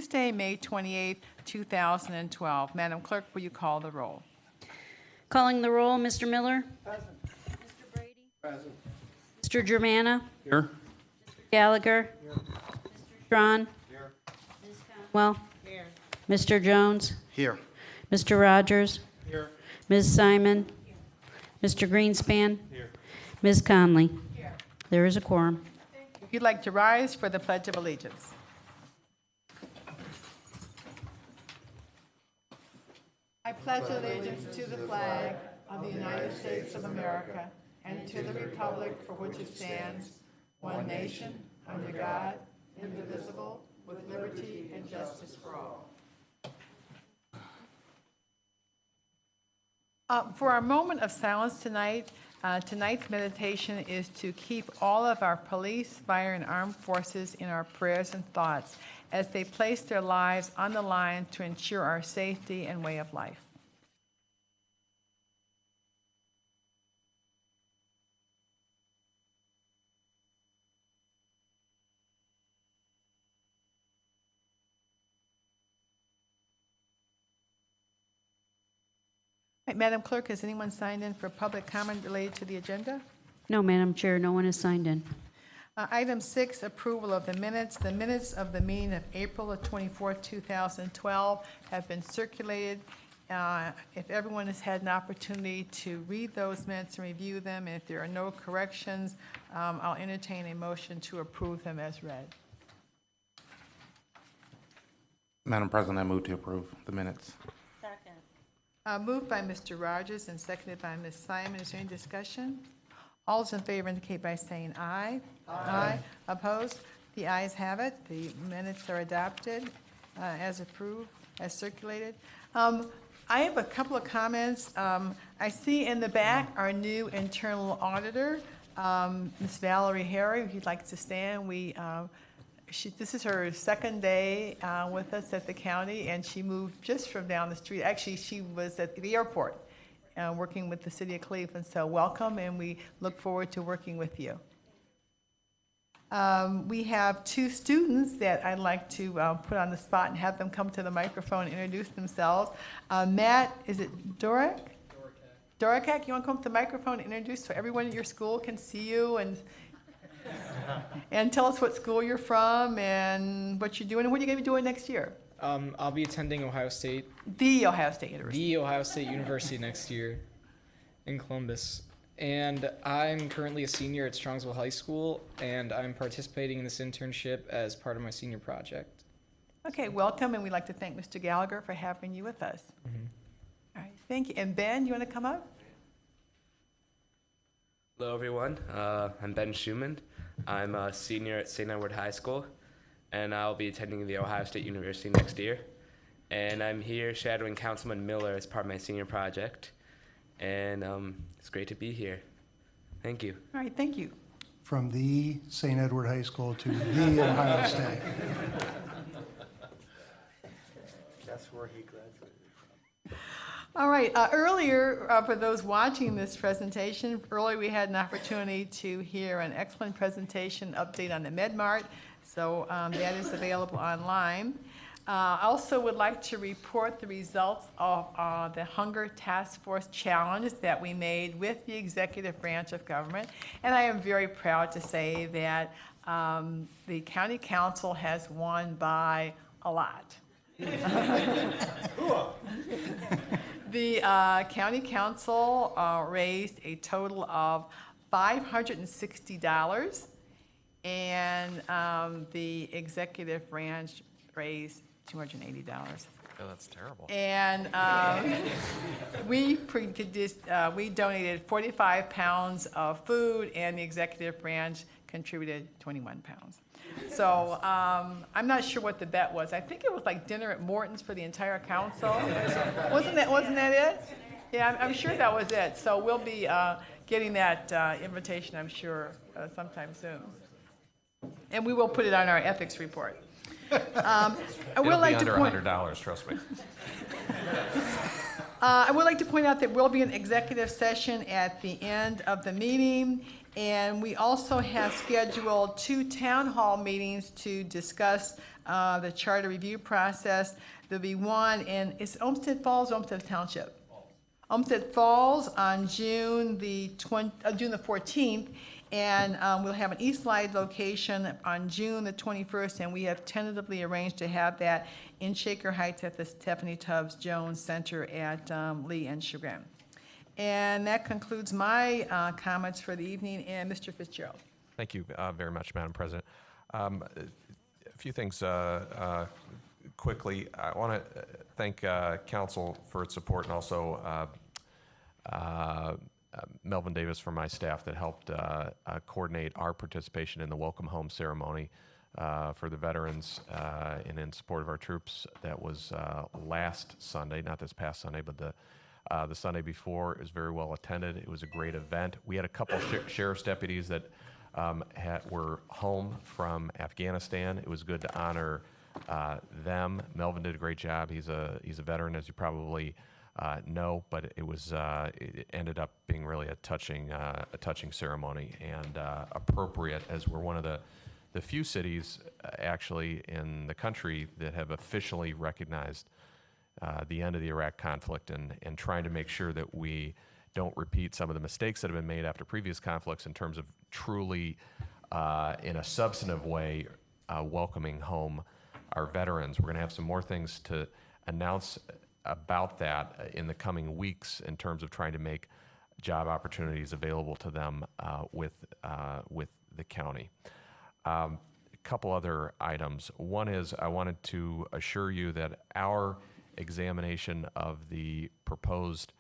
Tuesday, May 28, 2012. Madam Clerk, will you call the roll? Calling the roll, Mr. Miller. Present. Mr. Brady. Present. Mr. Germana. Here. Gallagher. Here. Mr. Strawn. Here. Ms. Conwell. Here. Mr. Jones. Here. Mr. Rogers. Here. Ms. Simon. Here. Mr. Greenspan. Here. Ms. Conley. Here. There is a quorum. If you'd like to rise for the Pledge of Allegiance. I pledge allegiance to the flag of the United States of America and to the republic for which it stands, one nation, under God, indivisible, with liberty and justice for all. For our moment of silence tonight, tonight's meditation is to keep all of our police, fire, and armed forces in our prayers and thoughts as they place their lives on the line to ensure our safety and way of life. Right, Madam Clerk, has anyone signed in for public comment related to the agenda? No, Madam Chair, no one has signed in. Item 6, approval of the minutes. The minutes of the meeting of April the 24th, 2012 have been circulated. If everyone has had an opportunity to read those minutes and review them, and if there are no corrections, I'll entertain a motion to approve them as read. Madam President, I move to approve the minutes. Moved by Mr. Rogers and seconded by Ms. Simon. Is there any discussion? All those in favor indicate by saying aye. Aye. Opposed? The ayes have it. The minutes are adopted as approved, as circulated. I have a couple of comments. I see in the back our new internal auditor, Ms. Valerie Harry. If you'd like to stand, this is her second day with us at the county, and she moved just from down the street. Actually, she was at the airport working with the city of Cleveland, so welcome, and we look forward to working with you. We have two students that I'd like to put on the spot and have them come to the microphone and introduce themselves. Matt, is it Dorek? Dorakak, you want to come to the microphone and introduce so everyone at your school can see you and tell us what school you're from and what you're doing and what you're going to be doing next year. I'll be attending Ohio State. The Ohio State University. The Ohio State University next year in Columbus. And I'm currently a senior at Strongsville High School, and I'm participating in this internship as part of my senior project. Okay, welcome, and we'd like to thank Mr. Gallagher for having you with us. Mm-hmm. All right, thank you. And Ben, you want to come up? Hello, everyone. I'm Ben Schumann. I'm a senior at St. Edward High School, and I'll be attending the Ohio State University next year. And I'm here shadowing Councilman Miller as part of my senior project, and it's great to be here. Thank you. All right, thank you. From the St. Edward High School to the Ohio State. That's where he graduated. All right, earlier, for those watching this presentation, earlier we had an opportunity to hear an excellent presentation update on the MedMart, so that is available online. I also would like to report the results of the Hunger Task Force Challenge that we made with the executive branch of government, and I am very proud to say that the County Council has won by a lot. The County Council raised a total of $560, and the executive branch raised $280. Oh, that's terrible. And we donated 45 pounds of food, and the executive branch contributed 21 pounds. So I'm not sure what the bet was. I think it was like dinner at Morton's for the entire council. Wasn't that it? Yeah, I'm sure that was it. So we'll be getting that invitation, I'm sure, sometime soon. And we will put it on our ethics report. I would It'll like be to under point, $100, trust me. I would like to point out that there will be an executive session at the end of the meeting, And we also have scheduled 2 town hall meetings to discuss the charter review process. There'll be one in, it's Olmsted Falls, or Olmsted Township? Olmsted Falls on June the 14th, and we'll have an East Slide location on June the 21st, and we have tentatively arranged to have that in Shaker Heights at the Stephanie Tubbs Jones Center at Lee and Chagrin. And that concludes my comments for the evening, and Mr. Fitzgerald. Thank you very much, Madam President. A few things quickly. I want to thank Council for its support, and also Melvin Davis from my staff that helped coordinate our participation in the welcome home ceremony for the veterans and in support of our troops. That was last Sunday, not this past Sunday, but the Sunday before. It was very well attended. It was a great event. We had a couple sheriff's deputies that were home from Afghanistan. It was good to honor them. Melvin did a great job. He's a veteran, as you probably know, but it ended up being really a touching ceremony, and appropriate, as we're one of the few cities actually in the country that have officially recognized the end of the Iraq conflict, and trying to make sure that we don't repeat some of the mistakes that have been made after previous conflicts in terms of truly, in a substantive way, welcoming home our veterans. We're going to have some more things to announce about that in the coming weeks in terms of trying to make job opportunities available to them with the county. A couple other items. One is I wanted to assure you that our examination of the proposed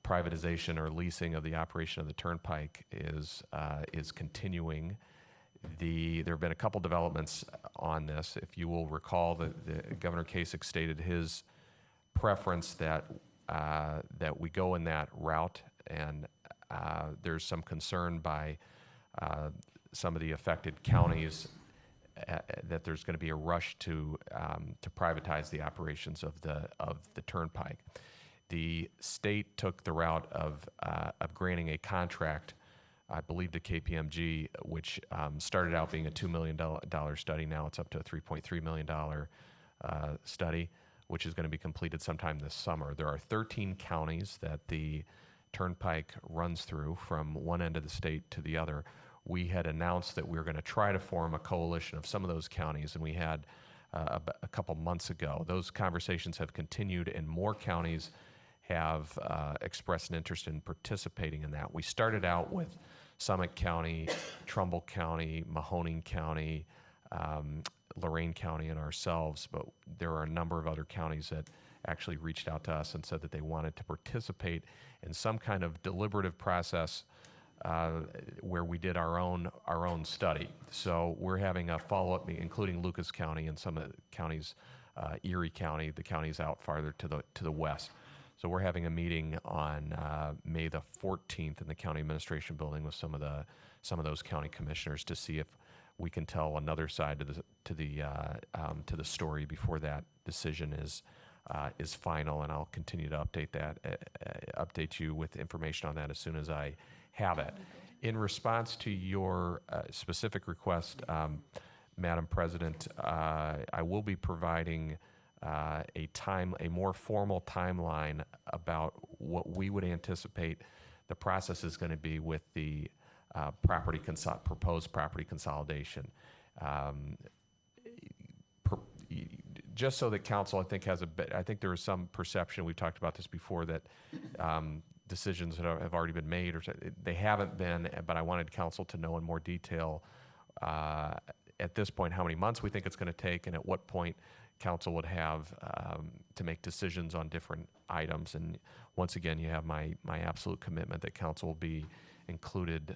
privatization or leasing of the operation of the Turnpike is continuing. There have been a couple developments on this. If you will recall, the Governor Kasich stated his preference that we go in that route, and there's some concern by some of the affected counties that there's going to be a rush to privatize the operations of the Turnpike. The state took the route of granting a contract, I believe, to KPMG, which started out being a $2 million study. Now it's up to a $3.3 million study, which is going to be completed sometime this summer. There are 13 counties that the Turnpike runs through from one end of the state to the other. We had announced that we were going to try to form a coalition of some of those counties, and we had a couple months ago. Those conversations have continued, and more counties have expressed an interest in participating in that. We started out with Summit County, Trumbull County, Mahoning County, Lorain County, and ourselves, but there are a number of other counties that actually reached out to us and said that they wanted to participate in some kind of deliberative process where we did our own study. So we're having a follow-up meeting, including Lucas County and some of the counties, Erie County, the counties out farther to the west. So we're having a meeting on May the 14th in the county administration building with some of those county commissioners to see if we can tell another side to the story before that decision is final. And I'll continue to update you with information on that as soon as I have it. In response to your specific request, Madam President, I will be providing a more formal timeline about what we would anticipate the process is going to be with the proposed property consolidation. Just so that council, I think, I think there is some perception, we've talked about this before, that decisions that have already been made, or they haven't been, but I wanted council to know in more detail at this point how many months we think it's going to take, and at what point council would have to make decisions on different items. And once again, you have my absolute commitment that council will be included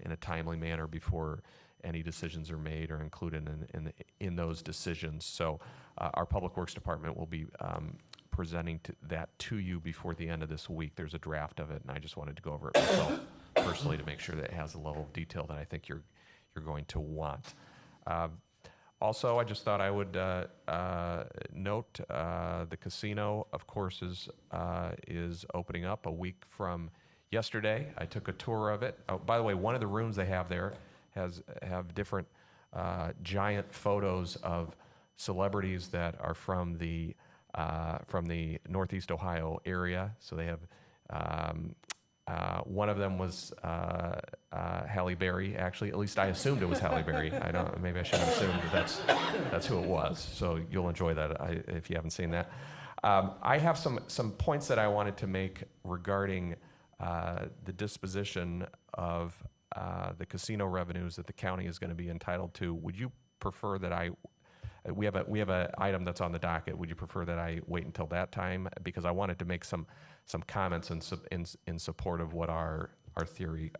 in a timely manner before any decisions are made or included in those decisions. So our Public Works Department will be presenting that to you before the end of this week. There's a draft of it, and I just wanted to go over it myself personally to make sure that it has the level of detail that I think you're going to want. Also, I just thought I would note the casino, of course, is opening up a week from yesterday. I took a tour of it. Oh, by the way, one of the rooms they have there have different giant photos of celebrities that are from the Northeast Ohio area. So they have one of them was Halle Berry. Actually, at least I assumed it was Halle Berry. I don't. Maybe I shouldn't have assumed that's who it was. So you'll enjoy that if you haven't seen that. I have some points that I wanted to make regarding the disposition of the casino revenues that the county is going to be entitled to. Would you prefer that we have an item that's on the docket. Would you prefer that I wait until that time? Because I wanted to make some comments in support of what our theory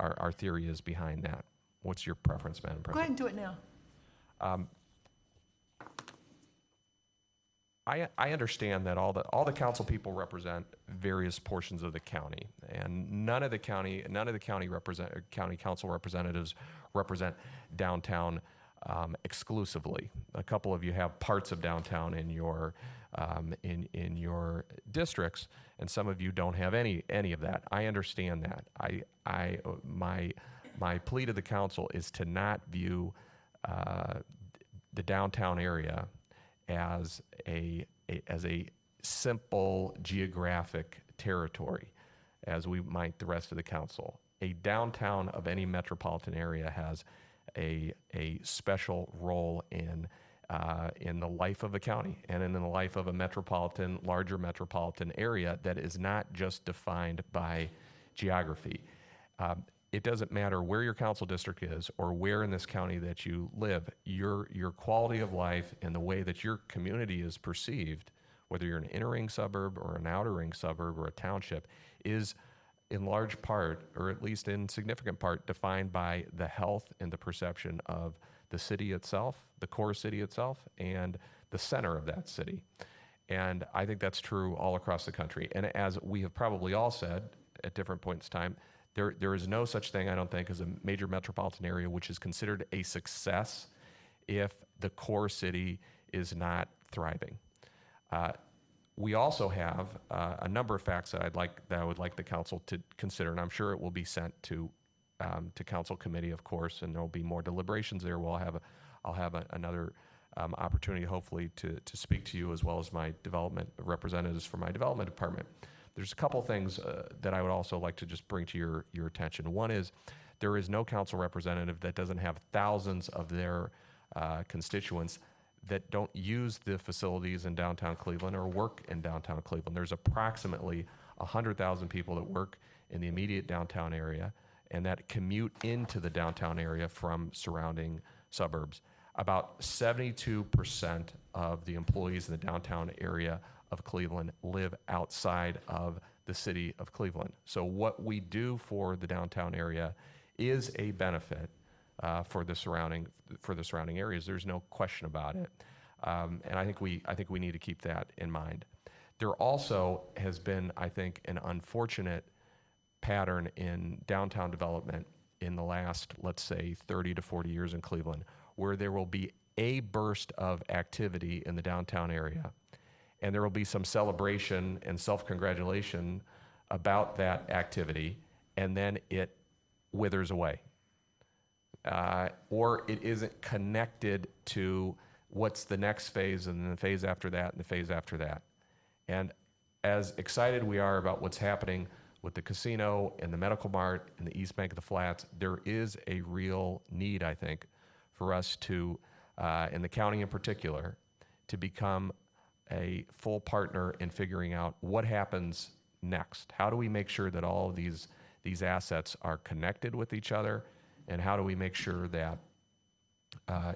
is behind that. What's your preference, Madam Go ahead President? and do it now. I understand that all the council people represent various portions of the county, and none of the county council representatives represent downtown exclusively. A couple of you have parts of downtown in your districts, and some of you don't have any of that. I understand that. My plea to the council is to not view the downtown area as a simple geographic territory, as we might the rest of the council. A downtown of any metropolitan area has a special role in the life of a county and in the life of a larger metropolitan area that is not just defined by geography. It doesn't matter where your council district is or where in this county that you live, your quality of life and the way that your community is perceived, whether you're an inner ring suburb or an outer ring suburb or a township, is in large part, or at least in significant part, defined by the health and the perception of the city itself, the core city itself, and the center of that city. And I think that's true all across the country. And as we have probably all said at different points in time, there is no such thing, I don't think, as a major metropolitan area which is considered a success if the core city is not thriving. We also have a number of facts that I would like the council to consider, and I'm sure it will be sent to council committee, of course, and there will be more deliberations there. I'll have another opportunity, hopefully, to speak to you as well as my development representatives from my development department. There's a couple things that I would also like to just bring to your attention. One is there is no council representative that doesn't have thousands of their constituents that don't use the facilities in downtown Cleveland or work in downtown Cleveland. There's approximately 100,000 people that work in the immediate downtown area and that commute into the downtown area from surrounding suburbs. About 72% of the employees in the downtown area of Cleveland live outside of the city of Cleveland. So what we do for the downtown area is a benefit for the surrounding areas. There's no question about it, and I think we need to keep that in mind. There also has been, I think, an unfortunate pattern in downtown development in the last, let's say, 30 to 40 years in Cleveland, where there will be a burst of activity in the downtown area, and there will be some celebration and self-congratulation about that activity, and then it withers away. Or it isn't connected to what's the next phase and then the phase after that and the phase after that. And as excited we are about what's happening with the casino and the medical mart and the East Bank of the Flats, there is a real need, I think, for us to, in the county in particular, to become a full partner in figuring out what happens next. How do we make sure that all of these assets are connected with each other? And how do we make sure that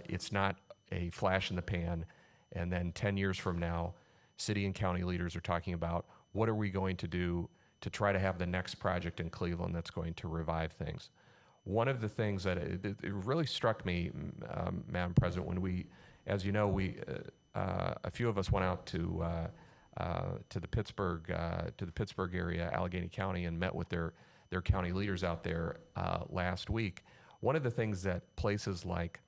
it's not a flash in the pan, and then 10 years from now, city and county leaders are talking about what are we going to do to try to have the next project in Cleveland that's going to revive things. One of the things that it really struck me, Madam President, when we, as you know, a few of us went out to the Pittsburgh area, Allegheny County, and met with their county leaders out there last week. One of the things that places like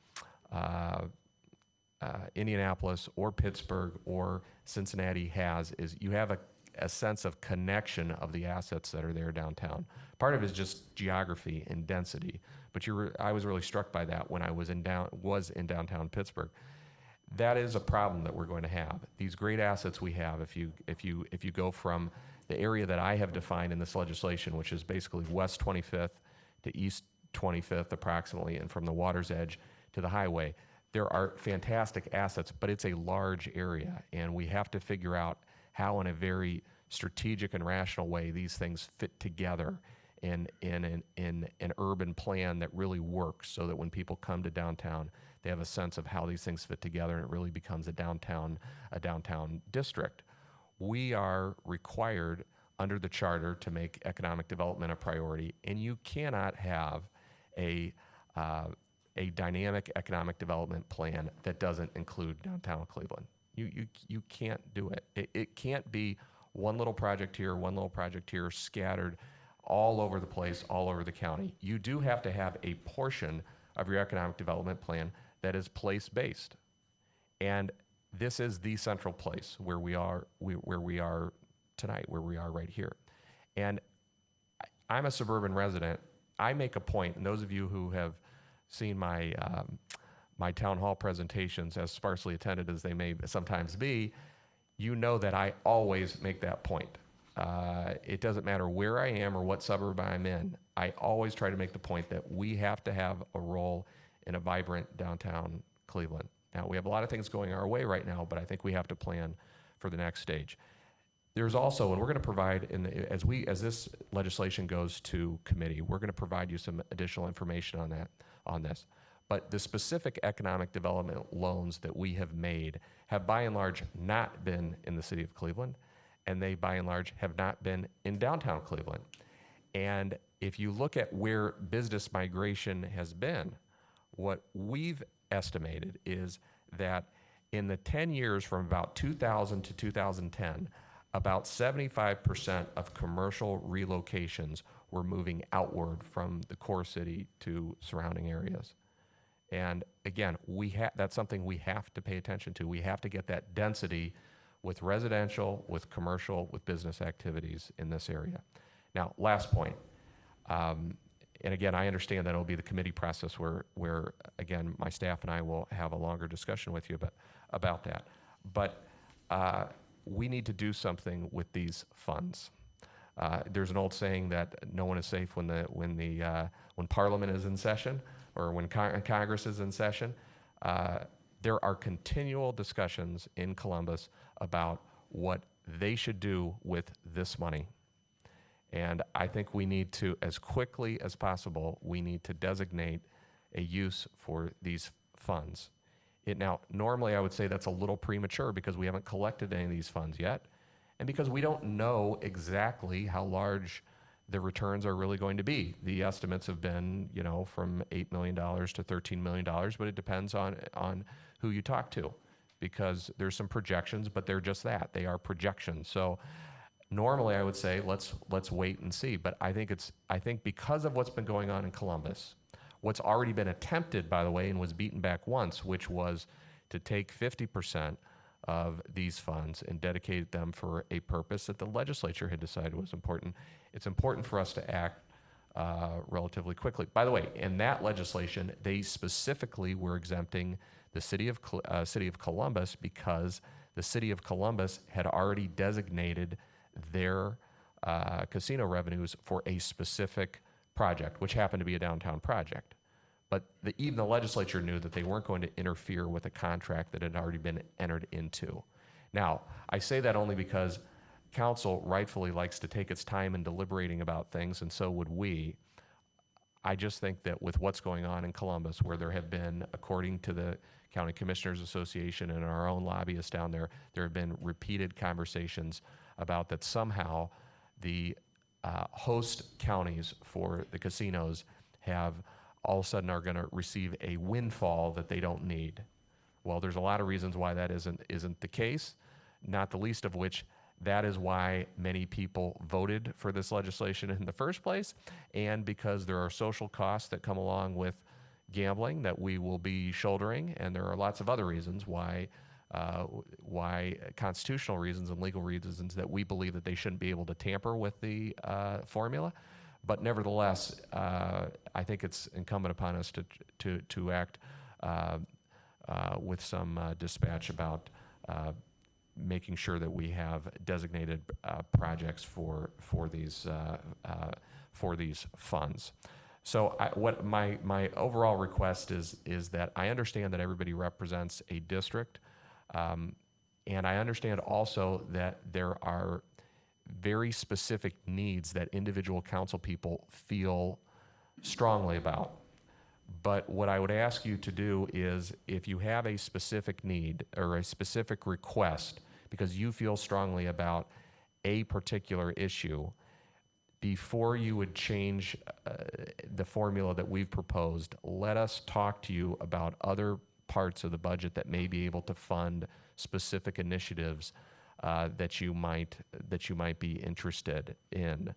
Indianapolis or Pittsburgh or Cincinnati has is you have a sense of connection of the assets that are there downtown. Part of it is just geography and density, but I was really struck by that when I was in downtown Pittsburgh. That is a problem that we're going to have. These great assets we have, if you go from the area that I have defined in this legislation, which is basically West 25th to East 25th approximately, and from the water's edge to the highway, there are fantastic assets, but it's a large area, and we have to figure out how in a very strategic and rational way these things fit together in an urban plan that really works, so that when people come to downtown, they have a sense of how these things fit together, and it really becomes a downtown district. We are required under the charter to make economic development a priority, and you cannot have a dynamic economic development plan that doesn't include downtown Cleveland. You can't do it. It can't be one little project here, scattered all over the place, all over the county. You do have to have a portion of your economic development plan that is place-based. And this is the central place where we are tonight, where we are right here. And I'm a suburban resident. I make a point, and those of you who have seen my town hall presentations, as sparsely attended as they may sometimes be, you know that I always make that point. It doesn't matter where I am or what suburb I'm in. I always try to make the point that we have to have a role in a vibrant downtown Cleveland. Now, we have a lot of things going our way right now, but I think we have to plan for the next stage. There's also, and we're going to provide, as this legislation goes to committee, we're going to provide you some additional information on this. But the specific economic development loans that we have made have by and large not been in the city of Cleveland, and they by and large have not been in downtown Cleveland. And if you look at where business migration has been, what we've estimated is that in the 10 years from about 2000 to 2010, about 75% of commercial relocations were moving outward from the core city to surrounding areas. And again, that's something we have to pay attention to. We have to get that density with residential, with commercial, with business activities in this area. Now, last point. And again, I understand that it'll be the committee process where again, my staff and I will have a longer discussion with you about that. But we need to do something with these funds. There's an old saying that no one is safe when Parliament is in session, or when Congress is in session. There are continual discussions in Columbus about what they should do with this money. And I think we need to, as quickly as possible, we need to designate a use for these funds. Now, normally I would say that's a little premature because we haven't collected any of these funds yet, and because we don't know exactly how large the returns are really going to be. The estimates have been, from $8 million to $13 million, but it depends on who you talk to, because there's some projections, but they're just that. They are projections. So normally I would say let's wait and see. But I think because of what's been going on in Columbus, what's already been attempted, by the way, and was beaten back once, which was to take 50% of these funds and dedicate them for a purpose that the legislature had decided was important. It's important for us to act relatively quickly. By the way, in that legislation, they specifically were exempting the city of Columbus because the city of Columbus had already designated their casino revenues for a specific project, which happened to be a downtown project. But even the legislature knew that they weren't going to interfere with a contract that had already been entered into. Now, I say that only because council rightfully likes to take its time in deliberating about things, and so would we. I just think that with what's going on in Columbus, where there have been, according to the County Commissioners Association and our own lobbyists down there, there have been repeated conversations about that somehow the host counties for the casinos have all of a sudden are going to receive a windfall that they don't need. Well, there's a lot of reasons why that isn't the case, not the least of which that is why many people voted for this legislation in the first place, and because there are social costs that come along with gambling that we will be shouldering, and there are lots of other reasons why why constitutional reasons and legal reasons that we believe that they shouldn't be able to tamper with the formula. But nevertheless, I think it's incumbent upon us to act with some dispatch about making sure that we have designated projects for these funds. So what my overall request is that I understand that everybody represents a district, and I understand also that there are very specific needs that individual council people feel strongly about. But what I would ask you to do is, if you have a specific need or a specific request because you feel strongly about a particular issue, before you would change the formula that we've proposed, let us talk to you about other parts of the budget that may be able to fund specific initiatives that you might be interested in.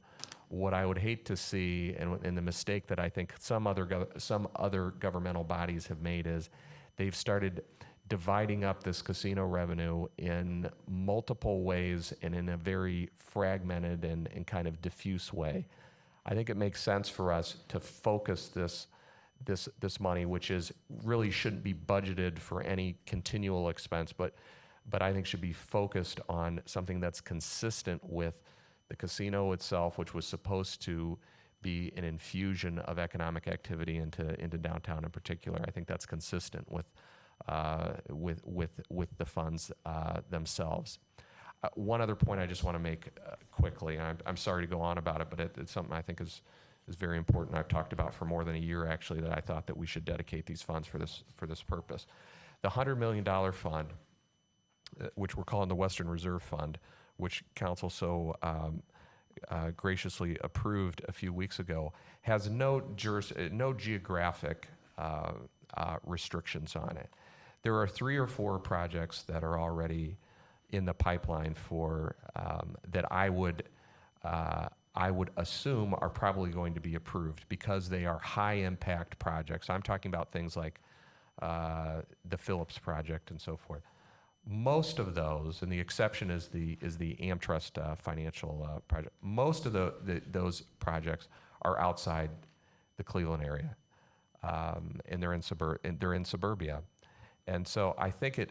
What I would hate to see, and the mistake that I think some other governmental bodies have made, is they've started dividing up this casino revenue in multiple ways and in a very fragmented and kind of diffuse way. I think it makes sense for us to focus this money, which really shouldn't be budgeted for any continual expense, but I think should be focused on something that's consistent with the casino itself, which was supposed to be an infusion of economic activity into downtown in particular. I think that's consistent with the funds themselves. One other point I just want to make quickly, and I'm sorry to go on about it, but it's something I think is very important. I've talked about for more than a year, actually, that I thought that we should dedicate these funds for this purpose. The $100 million fund, which we're calling the Western Reserve Fund, which Council so graciously approved a few weeks ago, has no geographic restrictions on it. There are 3 or 4 projects that are already in the pipeline for that I would assume are probably going to be approved because they are high impact projects. I'm talking about things like the Phillips project and so forth. Most of those, and the exception is the AmTrust financial project. Most of those projects are outside the Cleveland area, and they're in suburbia, and so I think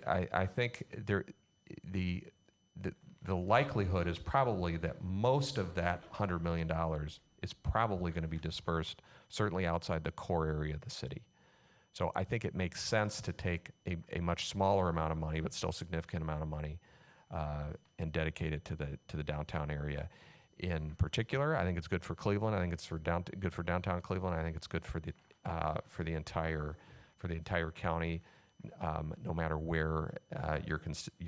the likelihood is probably that most of that $100 million is probably going to be dispersed certainly outside the core area of the city. So I think it makes sense to take a much smaller amount of money, but still significant amount of money, and dedicate it to the downtown area. In particular, I think it's good for Cleveland. I think it's good for downtown Cleveland. I think it's good for the entire county, no matter where your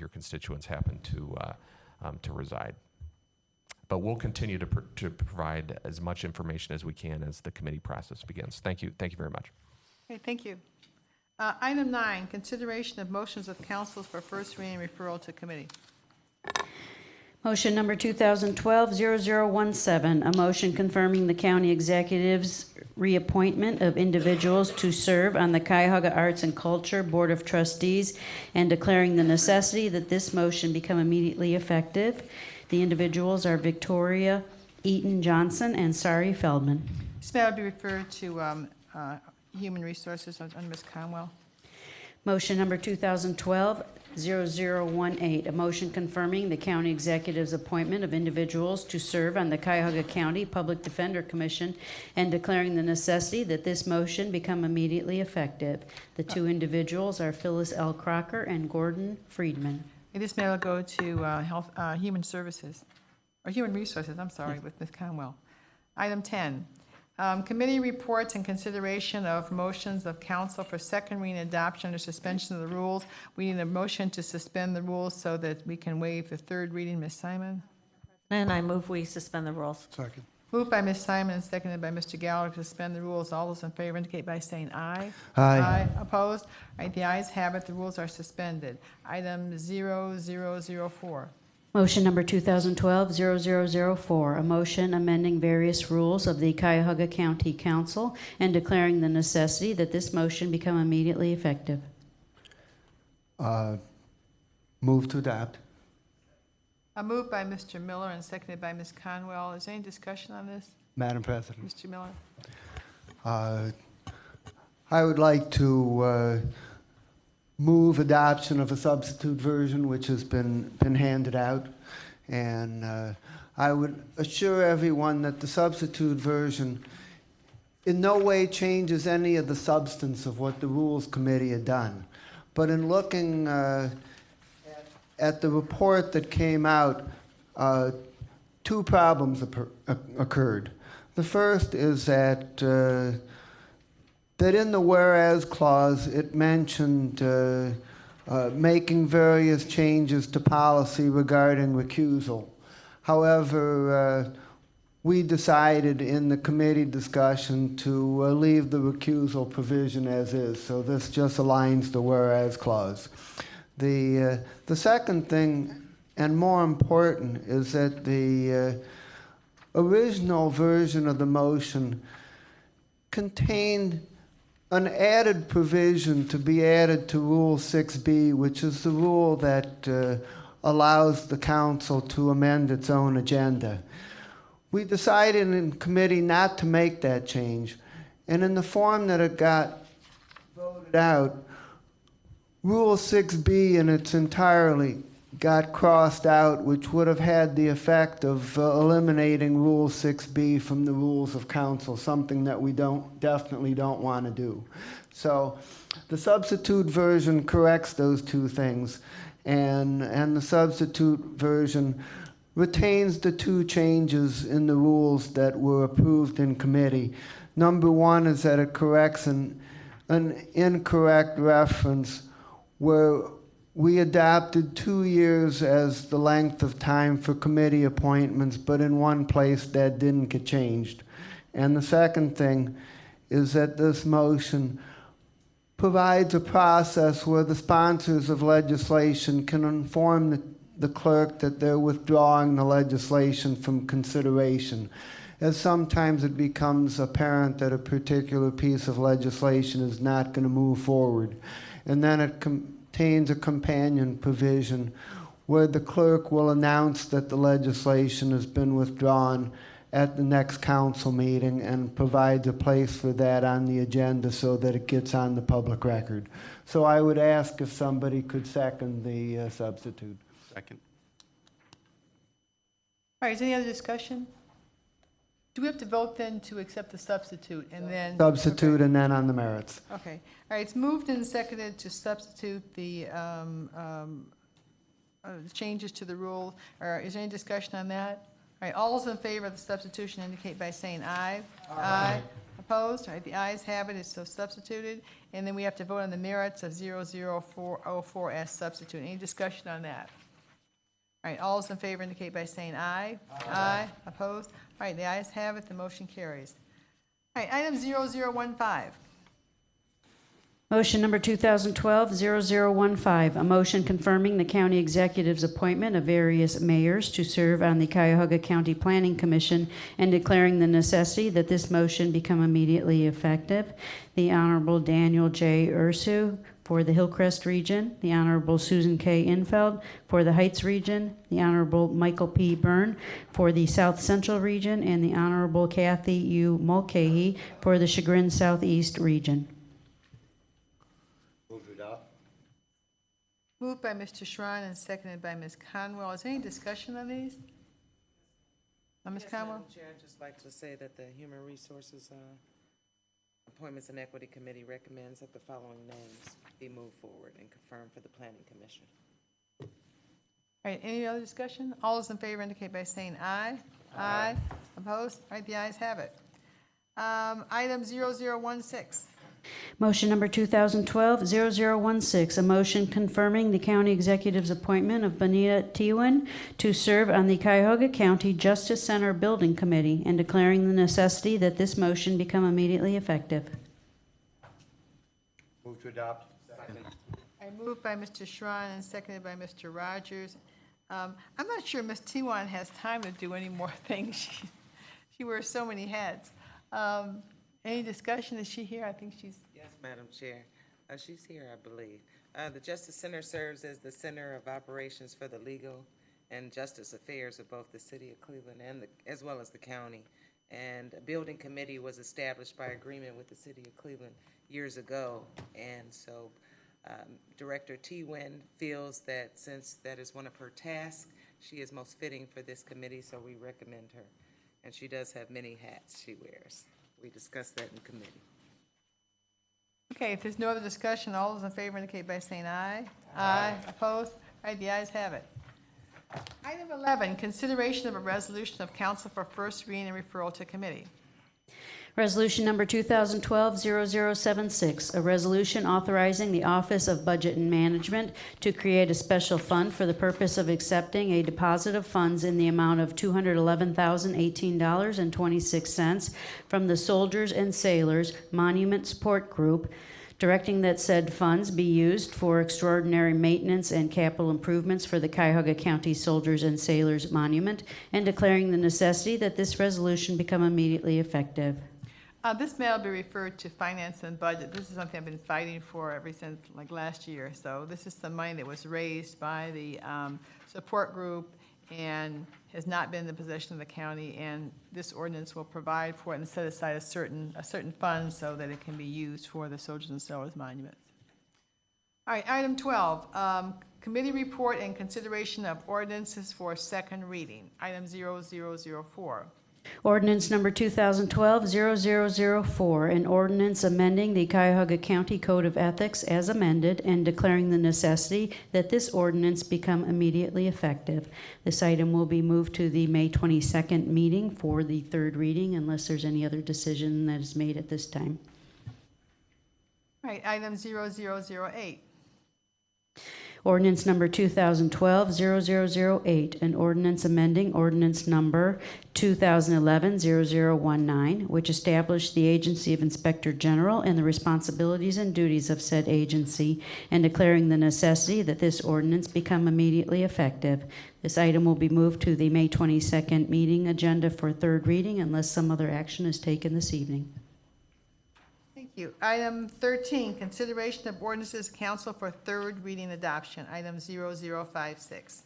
constituents happen to reside. But we'll continue to provide as much information as we can as the committee process begins. Thank you very much. Okay, thank you. Item 9, consideration of motions of council for first reading referral to committee. Motion number 2012-0017, a motion confirming the county executive's reappointment of individuals to serve on the Cuyahoga Arts and Culture Board of Trustees and declaring the necessity that this motion become immediately effective. The individuals are Victoria Eaton Johnson and Sari Feldman. This matter will be referred to Human Resources under Ms. Conwell. Motion number 2012-0018, a motion confirming the county executive's appointment of individuals to serve on the Cuyahoga County Public Defender Commission and declaring the necessity that this motion become immediately effective. The 2 individuals are Phyllis L. Crocker and Gordon Friedman. This matter will go to Human Services, or Human Resources, I'm sorry, with Ms. Conwell. Item 10, committee reports and consideration of motions of council for second reading adoption or suspension of the rules. We need a motion to suspend the rules so that we can waive the 3rd reading. Ms. Simon? And I move we suspend the rules. Second. Moved by Ms. Simon and seconded by Mr. Gallagher to suspend the rules. All those in favor indicate by saying aye. Aye. Opposed? All right, the ayes have it. The rules are suspended. Item 0004. Motion number 2012-0004, a motion amending various rules of the Cuyahoga County Council and declaring the necessity that this motion become immediately effective. Move to adopt. Moved by Mr. Miller and seconded by Ms. Conwell. Is there any discussion on this? Madam President. Mr. Miller? I would like to move adoption of a substitute version which has been handed out. And I would assure everyone that the substitute version in no way changes any of the substance of what the Rules Committee had done. But in looking at the report that came out, two problems occurred. The first is that in the whereas clause, it mentioned making various changes to policy regarding recusal. However, we decided in the committee discussion to leave the recusal provision as is, so this just aligns the whereas clause. The second thing, and more important, is that the original version of the motion contained an added provision to be added to Rule 6B, which is the rule that allows the council to amend its own agenda. We decided in committee not to make that change, and in the form that it got voted out, Rule 6B in its entirety got crossed out, which would have had the effect of eliminating Rule 6B from the rules of council, something that we definitely don't want to do. So the substitute version corrects those two things, and the substitute version retains the two changes in the rules that were approved in committee. Number one is that it corrects an incorrect reference where we adopted 2 years as the length of time for committee appointments, but in one place that didn't get changed. And the second thing is that this motion provides a process where the sponsors of legislation can inform the clerk that they're withdrawing the legislation from consideration, as sometimes it becomes apparent that a particular piece of legislation is not going to move forward. And then it contains a companion provision where the clerk will announce that the legislation has been withdrawn at the next council meeting and provides a place for that on the agenda so that it gets on the public record. So I would ask if somebody could second the substitute. Second. All right, is any other discussion? Do we have to vote then to accept the substitute and then? Substitute Okay. and then on the merits. Okay, all right, it's moved and seconded to substitute the changes to the rule. Or is there any discussion on that? All right, all those in favor of the substitution indicate by saying aye. Aye. Opposed? All right, the ayes have it, it's so substituted. And then we have to vote on the merits of 00404 as substitute. Any discussion on that? All right, all those in favor indicate by saying aye. Aye. Opposed? All right, the ayes have it, the motion carries. All right, item 0015. Motion number 2012-0015, a motion confirming the county executive's appointment of various mayors to serve on the Cuyahoga County Planning Commission and declaring the necessity that this motion become immediately effective. The Honorable Daniel J. Ursu for the Hillcrest region, the Honorable Susan K. Infeld for the Heights region, the Honorable Michael P. Byrne for the South Central region, and the Honorable Kathy U. Mulcahy for the Chagrin Southeast region. Moved by Mr. Schrein and seconded by Ms. Conwell. Is there any discussion on these? Ms. Yes, Conwell? Madam Chair, I'd just like to say that the Human Resources Appointments and Equity Committee recommends that the following names be moved forward and confirmed for the Planning Commission. All right, any other discussion? All those in favor indicate by saying aye. Aye. Opposed? All right, the ayes have it. Item 0016. Motion number 2012-0016, a motion confirming the county executive's appointment of Bonita Tewan to serve on the Cuyahoga County Justice Center Building Committee and declaring the necessity that this motion become immediately effective. Move to adopt. Second. I moved by Mr. Schrein and seconded by Mr. Rogers. I'm not sure Ms. Tewan has time to do any more things. She wears so many hats. Any discussion? Is she here? I think she's. Yes, Madam Chair. She's here, I believe. The Justice Center serves as the center of operations for the legal and justice affairs of both the city of Cleveland and as well as the county. And a building committee was established by agreement with the city of Cleveland years ago. And so Director T. Wynn feels that since that is one of her tasks, she is most fitting for this committee, so we recommend her. And she does have many hats she wears. We discussed that in committee. Okay, if there's no other discussion, all those in favor indicate by saying aye. Aye. Opposed? All right, the ayes have it. Item 11, consideration of a resolution of council for first reading and referral to committee. Resolution number 2012-0076, a resolution authorizing the Office of Budget and Management to create a special fund for the purpose of accepting a deposit of funds in the amount of $211,018.26 from the Soldiers and Sailors Monument Support Group, directing that said funds be used for extraordinary maintenance and capital improvements for the Cuyahoga County Soldiers and Sailors Monument, and declaring the necessity that this resolution become immediately effective. This may be referred to finance and budget. This is something I've been fighting for ever since like last year. So this is some money that was raised by the support group and has not been in the possession of the county. And this ordinance will provide for it and set aside a certain fund so that it can be used for the Soldiers and Sailors Monument. All right, item 12, committee report and consideration of ordinances for second reading. Item 0004. Ordinance number 2012-0004, an ordinance amending the Cuyahoga County Code of Ethics as amended and declaring the necessity that this ordinance become immediately effective. This item will be moved to the May 22nd meeting for the third reading unless there's any other decision that is made at this time. All right, item 0008. Ordinance number 2012-0008, an ordinance amending ordinance number 2011-0019, which established the agency of Inspector General and the responsibilities and duties of said agency, and declaring the necessity that this ordinance become immediately effective. This item will be moved to the May 22nd meeting agenda for third reading unless some other action is taken this evening. Thank you. Item 13, consideration of ordinances council for third reading adoption. Item 0056.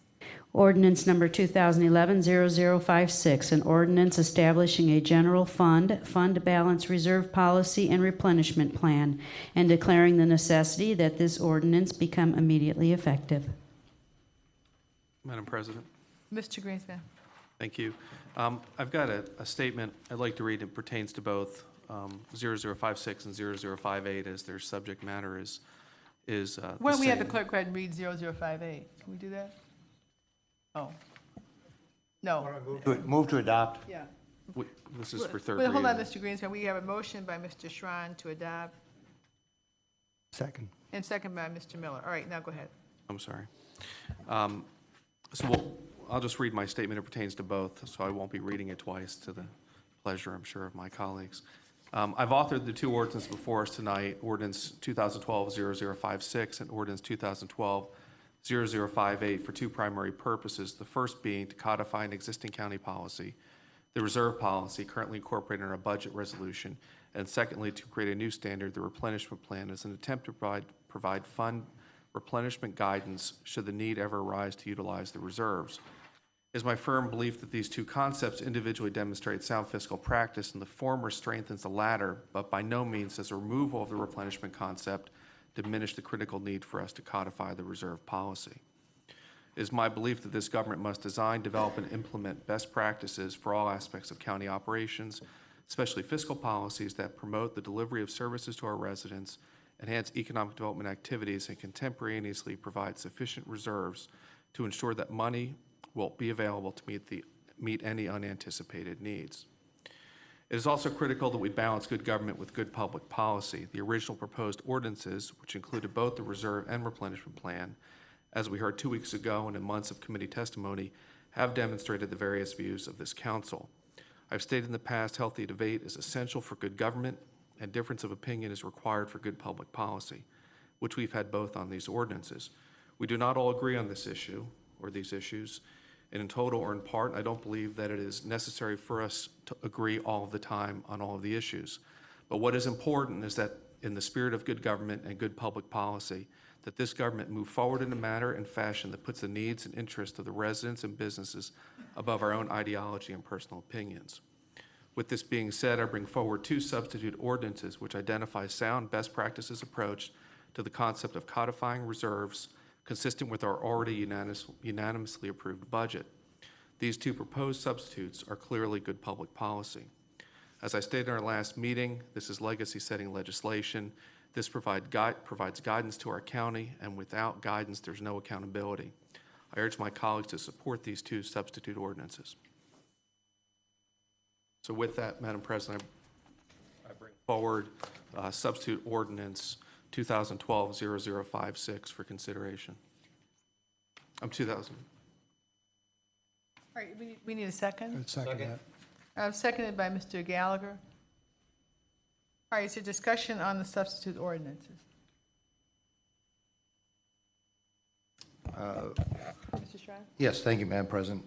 Ordinance number 2011-0056, an ordinance establishing a general fund balance reserve policy and replenishment plan, and declaring the necessity that this ordinance become immediately effective. Madam President. Mr. Greenspan. Thank you. I've got a statement I'd like to read. It pertains to both 0056 and 0058 as their subject matter is Why don't we have the same. clerk go ahead and read 0058? Can we do that? Oh. No. Move to adopt. Yeah. This is for third Well, reading. hold on, Mr. Greenspan. We have a motion by Mr. Schron to adopt Second. and second by Mr. Miller. All right, now go ahead. I'm sorry. I'll just read my statement. It pertains to both, so I won't be reading it twice to the pleasure, I'm sure, of my colleagues. I've authored the two ordinances before us tonight, Ordinance 2012-0056 and Ordinance 2012-0058 for two primary purposes. The first being to codify an existing county policy, the reserve policy currently incorporated in our budget resolution, and secondly, to create a new standard, the replenishment plan, as an attempt to provide fund replenishment guidance should the need ever arise to utilize the reserves. It is my firm belief that these two concepts individually demonstrate sound fiscal practice, and the former strengthens the latter, but by no means does a removal of the replenishment concept diminish the critical need for us to codify the reserve policy. It is my belief that this government must design, develop, and implement best practices for all aspects of county operations, especially fiscal policies that promote the delivery of services to our residents, enhance economic development activities, and contemporaneously provide sufficient reserves to ensure that money will be available to meet any unanticipated needs. It is also critical that we balance good government with good public policy. The original proposed ordinances, which included both the reserve and replenishment plan, as we heard 2 weeks ago and in months of committee testimony, have demonstrated the various views of this council. I've stated in the past, healthy debate is essential for good government, and difference of opinion is required for good public policy, which we've had both on these ordinances. We do not all agree on this issue or these issues, and in total or in part, I don't believe that it is necessary for us to agree all of the time on all of the issues. But what is important is that in the spirit of good government and good public policy, that this government move forward in a manner and fashion that puts the needs and interests of the residents and businesses above our own ideology and personal opinions. With this being said, I bring forward 2 substitute ordinances which identify sound best practices approach to the concept of codifying reserves consistent with our already unanimously approved budget. These 2 proposed substitutes are clearly good public policy. As I stated in our last meeting, this is legacy-setting legislation. This provides guidance to our county, and without guidance, there's no accountability. I urge my colleagues to support these 2 substitute ordinances. So with that, Madam President, I bring forward substitute ordinance 2012-0056 for consideration. 2000. All right, we need a second. I'd second that. Seconded by Mr. Gallagher. All right, is there discussion on the substitute ordinances? Mr. Shrine? Yes, thank you, Madam President.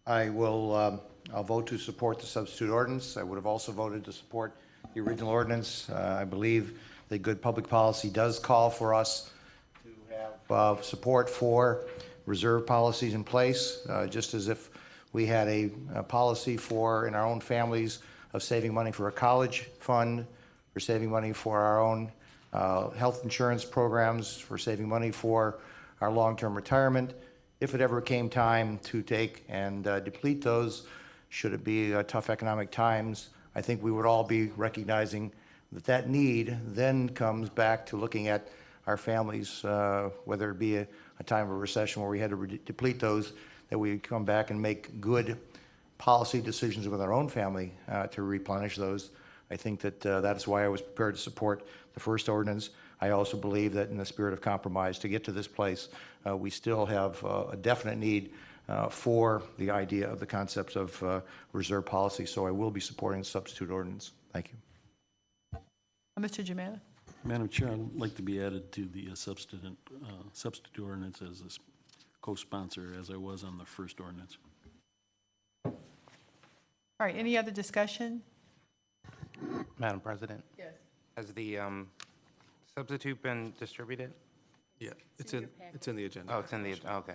I'll vote to support the substitute ordinance. I would have also voted to support the original ordinance. I believe that good public policy does call for us to have support for reserve policies in place, just as if we had a policy in our own families of saving money for a college fund, for saving money for our own health insurance programs, for saving money for our long-term retirement. If it ever came time to take and deplete those, should it be tough economic times, I think we would all be recognizing that need then comes back to looking at our families, whether it be a time of a recession where we had to deplete those, that we come back and make good policy decisions with our own family to replenish those. I think that that's why I was prepared to support the first ordinance. I also believe that in the spirit of compromise, to get to this place, we still have a definite need for the idea of the concepts of reserve policy. So I will be supporting the substitute ordinance. Thank you. Mr. Jimena? Madam Chair, I'd like to be added to the substitute ordinance as a co-sponsor, as I was on the first ordinance. All right, any other discussion? Madam President, Yes. has the substitute been distributed? Yeah, it's in the agenda. Oh, it's in the, okay.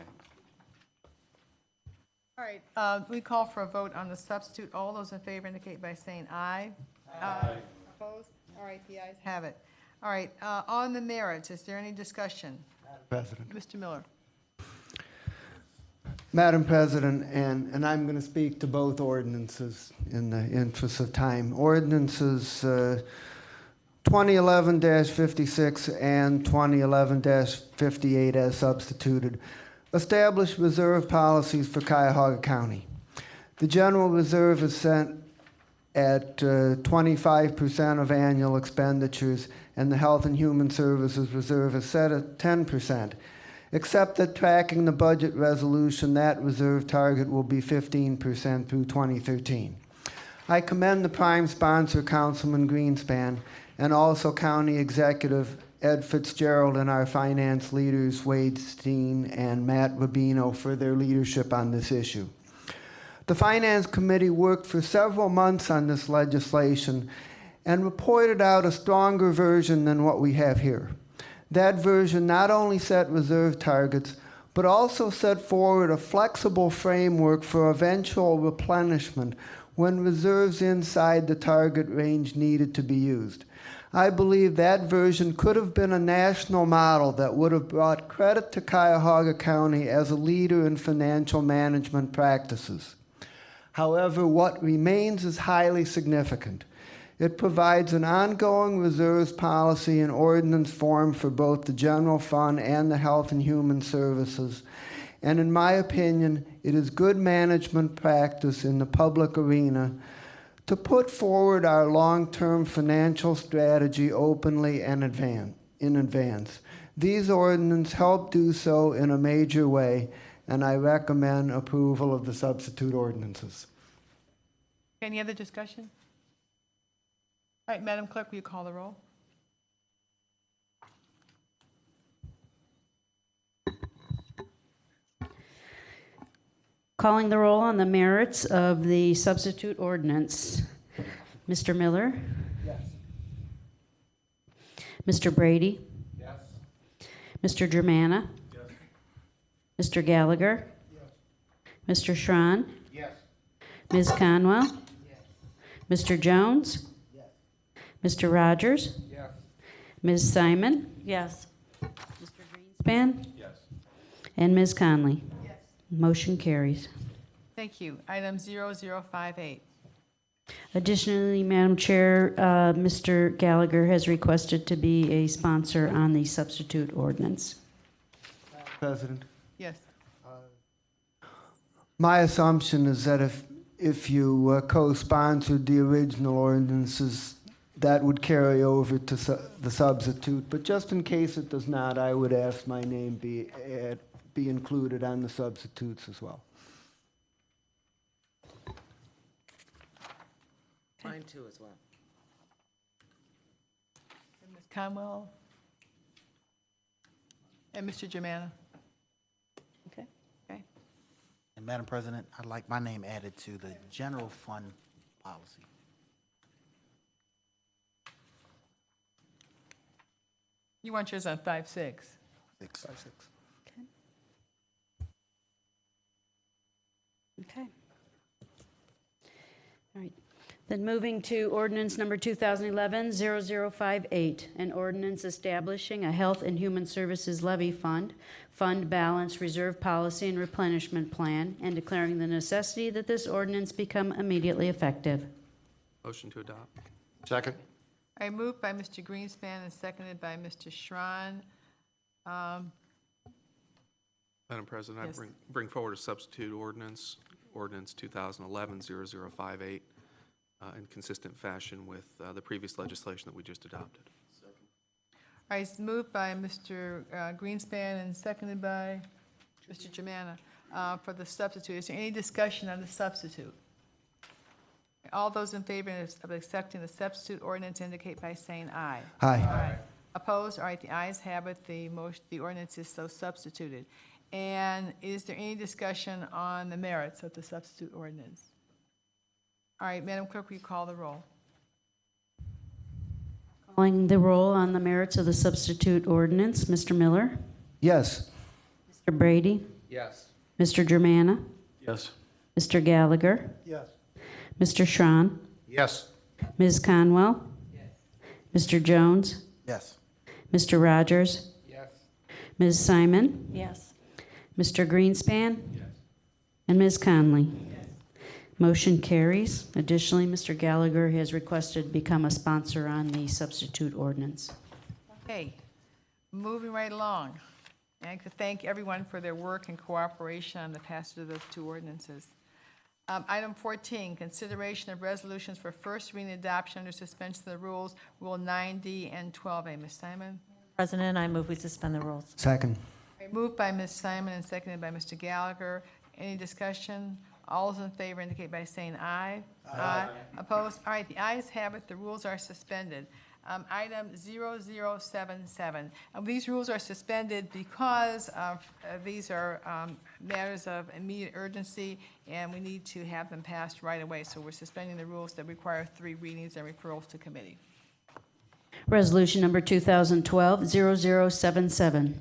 All right, we call for a vote on the substitute. All those in favor indicate by saying aye. Aye. Opposed? All right, the ayes have it. All right, on the merits, is there any discussion? President. Mr. Miller? Madam President, and I'm going to speak to both ordinances in the interest of time. Ordinances 2011-56 and 2011-58 as substituted establish reserve policies for Cuyahoga County. The general reserve is set at 25% of annual expenditures, and the Health and Human Services reserve is set at 10%. Except that tracking the budget resolution, that reserve target will be 15% through 2013. I commend the prime sponsor, Councilman Greenspan, and also County Executive Ed Fitzgerald and our finance leaders, Wade Steen and Matt Rubino, for their leadership on this issue. The Finance Committee worked for several months on this legislation and reported out a stronger version than what we have here. That version not only set reserve targets, but also set forward a flexible framework for eventual replenishment when reserves inside the target range needed to be used. I believe that version could have been a national model that would have brought credit to Cuyahoga County as a leader in financial management practices. However, what remains is highly significant. It provides an ongoing reserves policy in ordinance form for both the general fund and the Health and Human Services. And in my opinion, it is good management practice in the public arena to put forward our long-term financial strategy openly and in advance. These ordinances help do so in a major way, and I recommend approval of the substitute ordinances. Any other discussion? All right, Madam Clerk, will you call the roll? Calling the roll on the merits of the substitute ordinance. Mr. Miller? Yes. Mr. Brady? Yes. Mr. Germana? Mr. Gallagher? Mr. Schron? Yes. Ms. Conwell? Mr. Jones? Mr. Rogers? Yes. Ms. Simon? Yes. Mr. Greenspan? Yes. And Ms. Conley? Motion carries. Thank you. Item 0058. Additionally, Madam Chair, Mr. Gallagher has requested to be a sponsor on the substitute ordinance. President, Yes. my assumption is that if you co-sponsored the original ordinances, that would carry over to the substitute. But just in case it does not, I would ask my name be included on the substitutes as well. Mine too as well. And Ms. Conwell? And Mr. Germana? Okay. Okay. And Madam President, I'd like my name added to the general fund policy. You want yours on 5-6? 6. Okay. All right. Then moving to ordinance number 2011-0058, an ordinance establishing a Health and Human Services Levy Fund, fund balance, reserve policy, and replenishment plan, and declaring the necessity that this ordinance become immediately effective. Motion to adopt. Second? I moved by Mr. Greenspan and seconded by Mr. Schron. Madam President, Yes. I bring forward a substitute ordinance, ordinance 2011-0058, in consistent fashion with the previous legislation that we just adopted. All right, it's moved by Mr. Greenspan and seconded by Mr. Germana for the substitute. Is there any discussion on the substitute? All those in favor of accepting the substitute ordinance indicate by saying aye. Aye. Opposed? All right, the ayes have it. The ordinance is so substituted. And is there any discussion on the merits of the substitute ordinance? All right, Madam Clerk, will you call the roll? Calling the roll on the merits of the substitute ordinance, Mr. Miller, Yes. Mr. Brady, Yes. Mr. Germana, Yes. Mr. Gallagher, Yes. Mr. Schron, Yes. Ms. Conwell, Mr. Jones, Yes. Mr. Rogers, Yes. Ms. Simon, Yes. Mr. Greenspan, and Ms. Conley. Motion carries. Additionally, Mr. Gallagher has requested to become a sponsor on the substitute ordinance. Okay, moving right along. And I could thank everyone for their work and cooperation on the passage of those two ordinances. Item 14, consideration of resolutions for first reading adoption under suspension of the rules, Rule 9D and 12A. Ms. Simon? President, I move we suspend the rules. Second. Moved by Ms. Simon and seconded by Mr. Gallagher. Any discussion? All those in favor indicate by saying aye. Aye. Opposed? All right, the ayes have it. The rules are suspended. Item 0077. These rules are suspended because these are matters of immediate urgency, and we need to have them passed right away. So we're suspending the rules that require 3 readings and referrals to committee. Resolution number 2012-0077.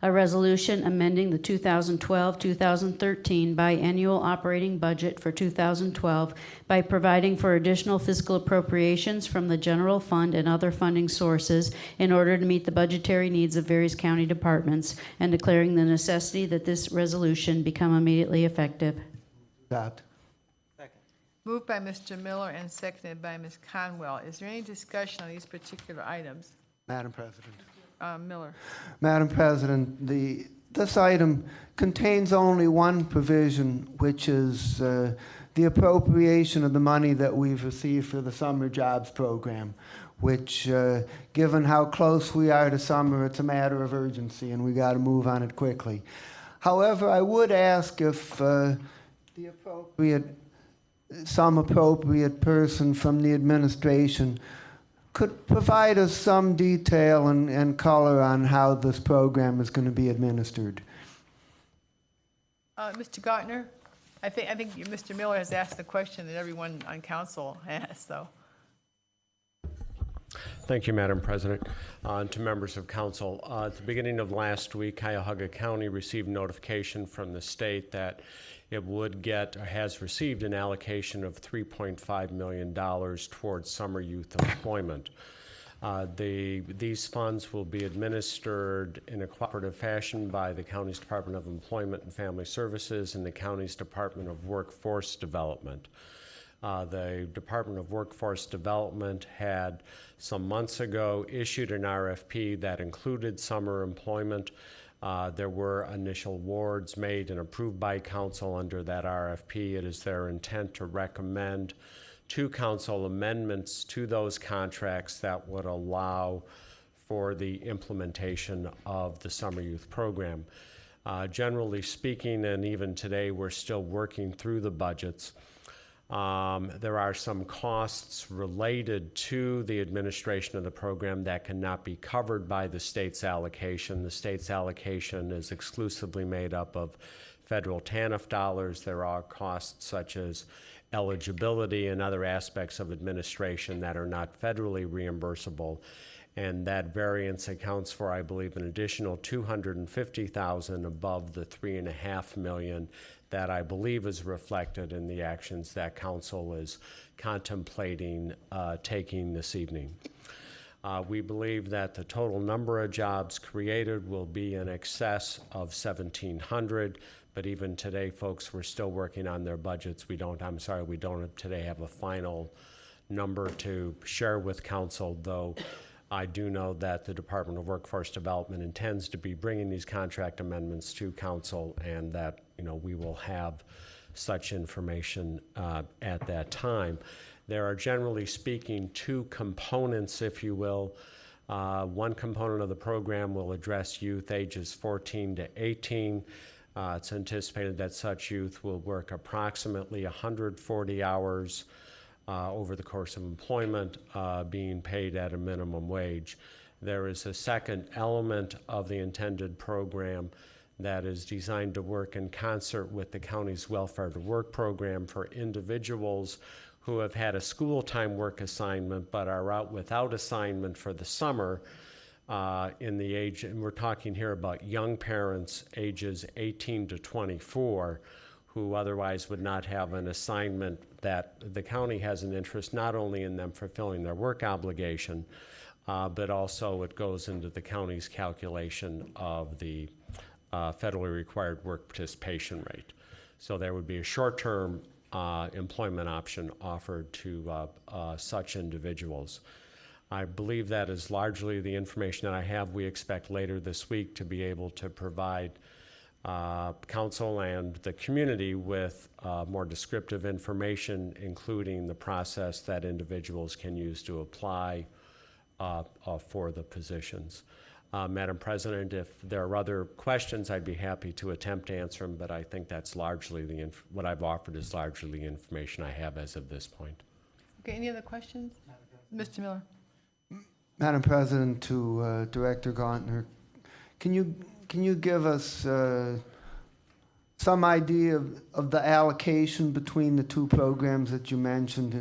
A resolution amending the 2012-2013 biennial operating budget for 2012 by providing for additional fiscal appropriations from the general fund and other funding sources in order to meet the budgetary needs of various county departments and declaring the necessity that this resolution become immediately effective. Adopt. Moved by Mr. Miller and seconded by Ms. Conwell. Is there any discussion on these particular items? Madam President. Miller. Madam President, this item contains only one provision, which is the appropriation of the money that we've received for the summer jobs program, which, given how close we are to summer, it's a matter of urgency, and we got to move on it quickly. However, I would ask if some appropriate person from the administration could provide us some detail and color on how this program is going to be administered. Mr. Gartner, I think Mr. Miller has asked the question that everyone on council has, so. Thank you, Madam President. To members of council, at the beginning of last week, Cuyahoga County received notification from the state that it would get, or has received an allocation of $3.5 million towards summer youth employment. These funds will be administered in a cooperative fashion by the county's Department of Employment and Family Services and the county's Department of Workforce Development. The Department of Workforce Development had some months ago issued an RFP that included summer employment. There were initial awards made and approved by council under that RFP. It is their intent to recommend to council amendments to those contracts that would allow for the implementation of the summer youth program. Generally speaking, and even today, we're still working through the budgets. There are some costs related to the administration of the program that cannot be covered by the state's allocation. The state's allocation is exclusively made up of federal TANF dollars. There are costs such as eligibility and other aspects of administration that are not federally reimbursable. And that variance accounts for, I believe, an additional $250,000 above the $3.5 million that I believe is reflected in the actions that council is contemplating taking this evening. We believe that the total number of jobs created will be in excess of 1,700, but even today, folks, we're still working on their budgets. We don't today have a final number to share with council, though I do know that the Department of Workforce Development intends to be bringing these contract amendments to council, and that we will have such information at that time. There are, generally speaking, two components, if you will. One component of the program will address youth ages 14 to 18. It's anticipated that such youth will work approximately 140 hours over the course of employment, being paid at a minimum wage. There is a second element of the intended program that is designed to work in concert with the county's Welfare to Work program for individuals who have had a school-time work assignment but are out without assignment for the summer in the age, and we're talking here about young parents ages 18 to 24 who otherwise would not have an assignment, that the county has an interest not only in them fulfilling their work obligation, but also it goes into the county's calculation of the federally required work participation rate. So there would be a short-term employment option offered to such individuals. I believe that is largely the information that I have. We expect later this week to be able to provide council and the community with more descriptive information, including the process that individuals can use to apply for the positions. Madam President, if there are other questions, I'd be happy to attempt to answer them, but I think that's largely what I've offered is largely the information I have as of this point. Okay, any other questions? Mr. Miller. Madam President, to Director Gauntner, can you give us some idea of the allocation between the two programs that you mentioned?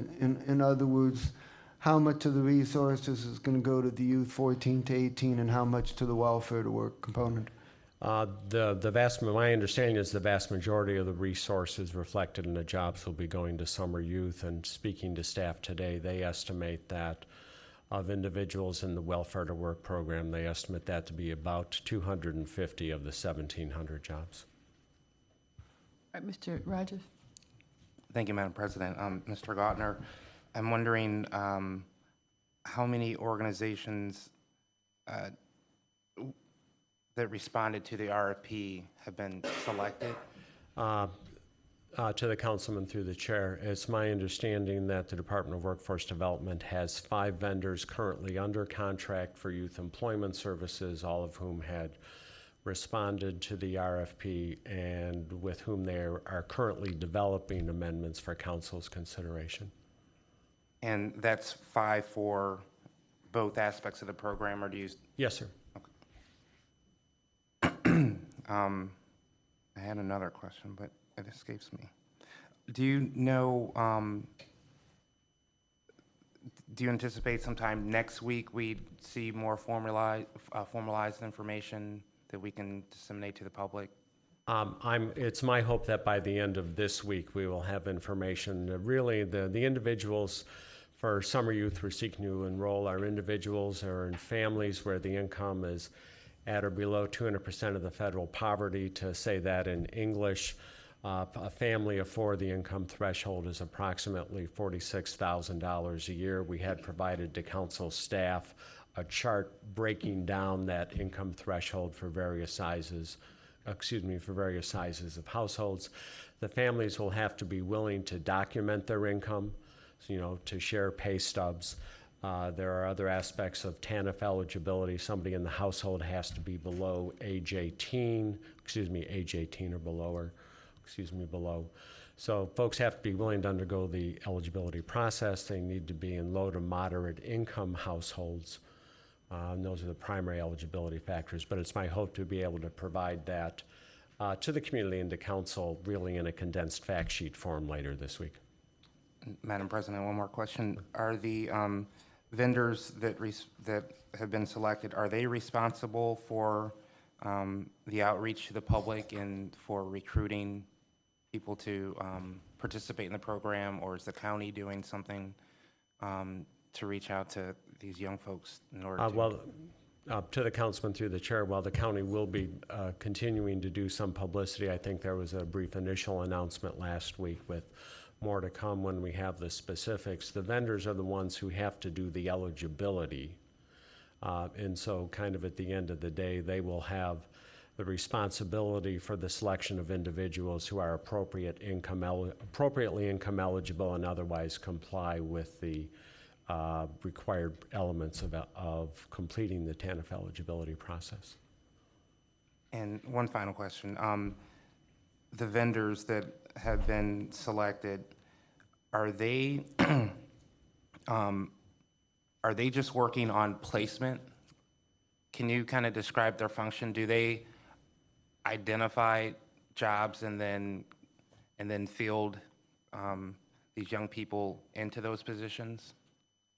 In other words, how much of the resources is going to go to the youth 14 to 18 and how much to the welfare to work component? My understanding is the vast majority of the resources reflected in the jobs will be going to summer youth, and speaking to staff today, they estimate that of individuals in the Welfare to Work program, they estimate that to be about 250 of the 1,700 jobs. All right, Mr. Rogers. Thank you, Madam President. Mr. Gautner, I'm wondering how many organizations that responded to the RFP have been selected? To the councilman through the chair, it's my understanding that the Department of Workforce Development has 5 vendors currently under contract for youth employment services, all of whom had responded to the RFP and with whom they are currently developing amendments for council's consideration. And that's 5 for both aspects of the program, or do you? Yes, sir. Okay. I had another question, but it escapes me. Do you know do you anticipate sometime next week we'd see more formalized information that we can disseminate to the public? It's my hope that by the end of this week, we will have information. Really, the individuals for summer youth we're seeking to enroll are individuals or in families where the income is at or below 200% of the federal poverty. To say that in English, a family of four, the income threshold is approximately $46,000 a year. We had provided to council staff a chart breaking down that income threshold for various sizes of households. The families will have to be willing to document their income, to share pay stubs. There are other aspects of TANF eligibility. Somebody in the household has to be below age 18 or below. So folks have to be willing to undergo the eligibility process. They need to be in low to moderate income households. And those are the primary eligibility factors, but it's my hope to be able to provide that to the community and to council really in a condensed fact sheet form later this week. Madam President, one more question. Are the vendors that have been selected, are they responsible for the outreach to the public and for recruiting people to participate in the program, or is the county doing something to reach out to these young folks in order to? To the councilman through the chair, while the county will be continuing to do some publicity, I think there was a brief initial announcement last week with more to come when we have the specifics. The vendors are the ones who have to do the eligibility. And so kind of at the end of the day, they will have the responsibility for the selection of individuals who are appropriately income eligible and otherwise comply with the required elements of completing the TANF eligibility process. And one final question. The vendors that have been selected, are they just working on placement? Can you kind of describe their function? Do they identify jobs and then field these young people into those positions?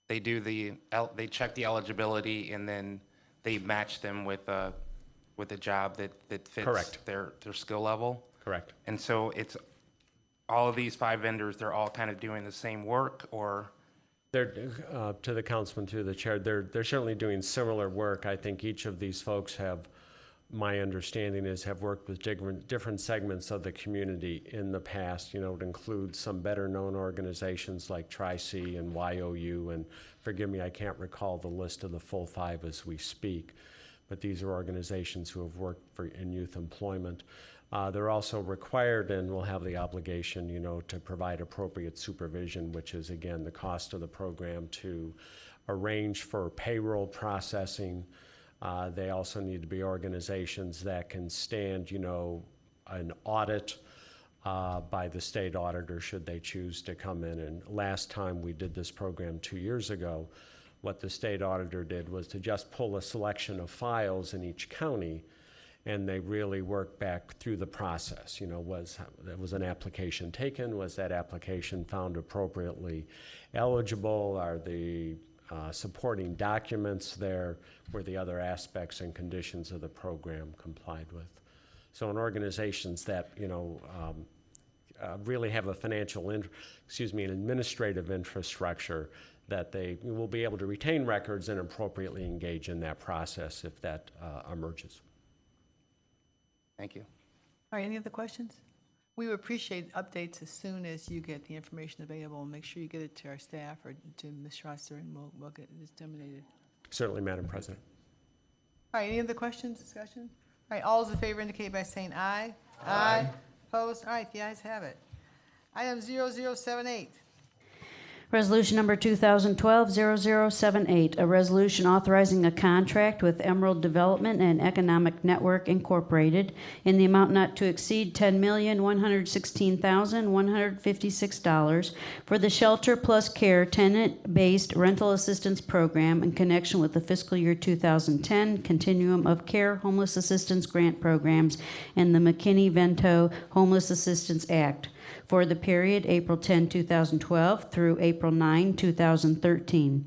They do they check the eligibility and then they match them with a job that fits Correct. their skill level? Correct. And so it's all of these 5 vendors, they're all kind of doing the same work, or? They're, to the councilman, through the chair, they're certainly doing similar work. I think each of these folks have, my understanding is, have worked with different segments of the community in the past. It includes some better known organizations like Tri-C and YOU, and forgive me, I can't recall the list of the full 5 as we speak, but these are organizations who have worked in youth employment. They're also required and will have the obligation, to provide appropriate supervision, which is, again, the cost of the program, to arrange for payroll processing. They also need to be organizations that can stand, an audit by the state auditor should they choose to come in. And last time we did this program 2 years ago, what the state auditor did was to just pull a selection of files in each county, and they really work back through the process. Was an application taken? Was that application found appropriately eligible? Are the supporting documents there? Were the other aspects and conditions of the program complied with? So in organizations that really have a an administrative infrastructure, that they will be able to retain records and appropriately engage in that process if that emerges. Thank you. All right, any other questions? We would appreciate updates as soon as you get the information available, and make sure you get it to our staff or to Ms. Schrosser, and we'll get it disseminated. Certainly, Madam President. All right, any other questions, discussion? All right, all those in favor indicate by saying aye. Aye. Opposed? All right, the ayes have it. Item 0078. Resolution number 2012-0078, a resolution authorizing a contract with Emerald Development and Economic Network Incorporated in the amount not to exceed $10,116,156 for the Shelter Plus Care tenant-based rental assistance program in connection with the fiscal year 2010 Continuum of Care Homeless Assistance Grant Programs and the McKinney-Vento Homeless Assistance Act. for the period April 10, 2012 through April 9, 2013,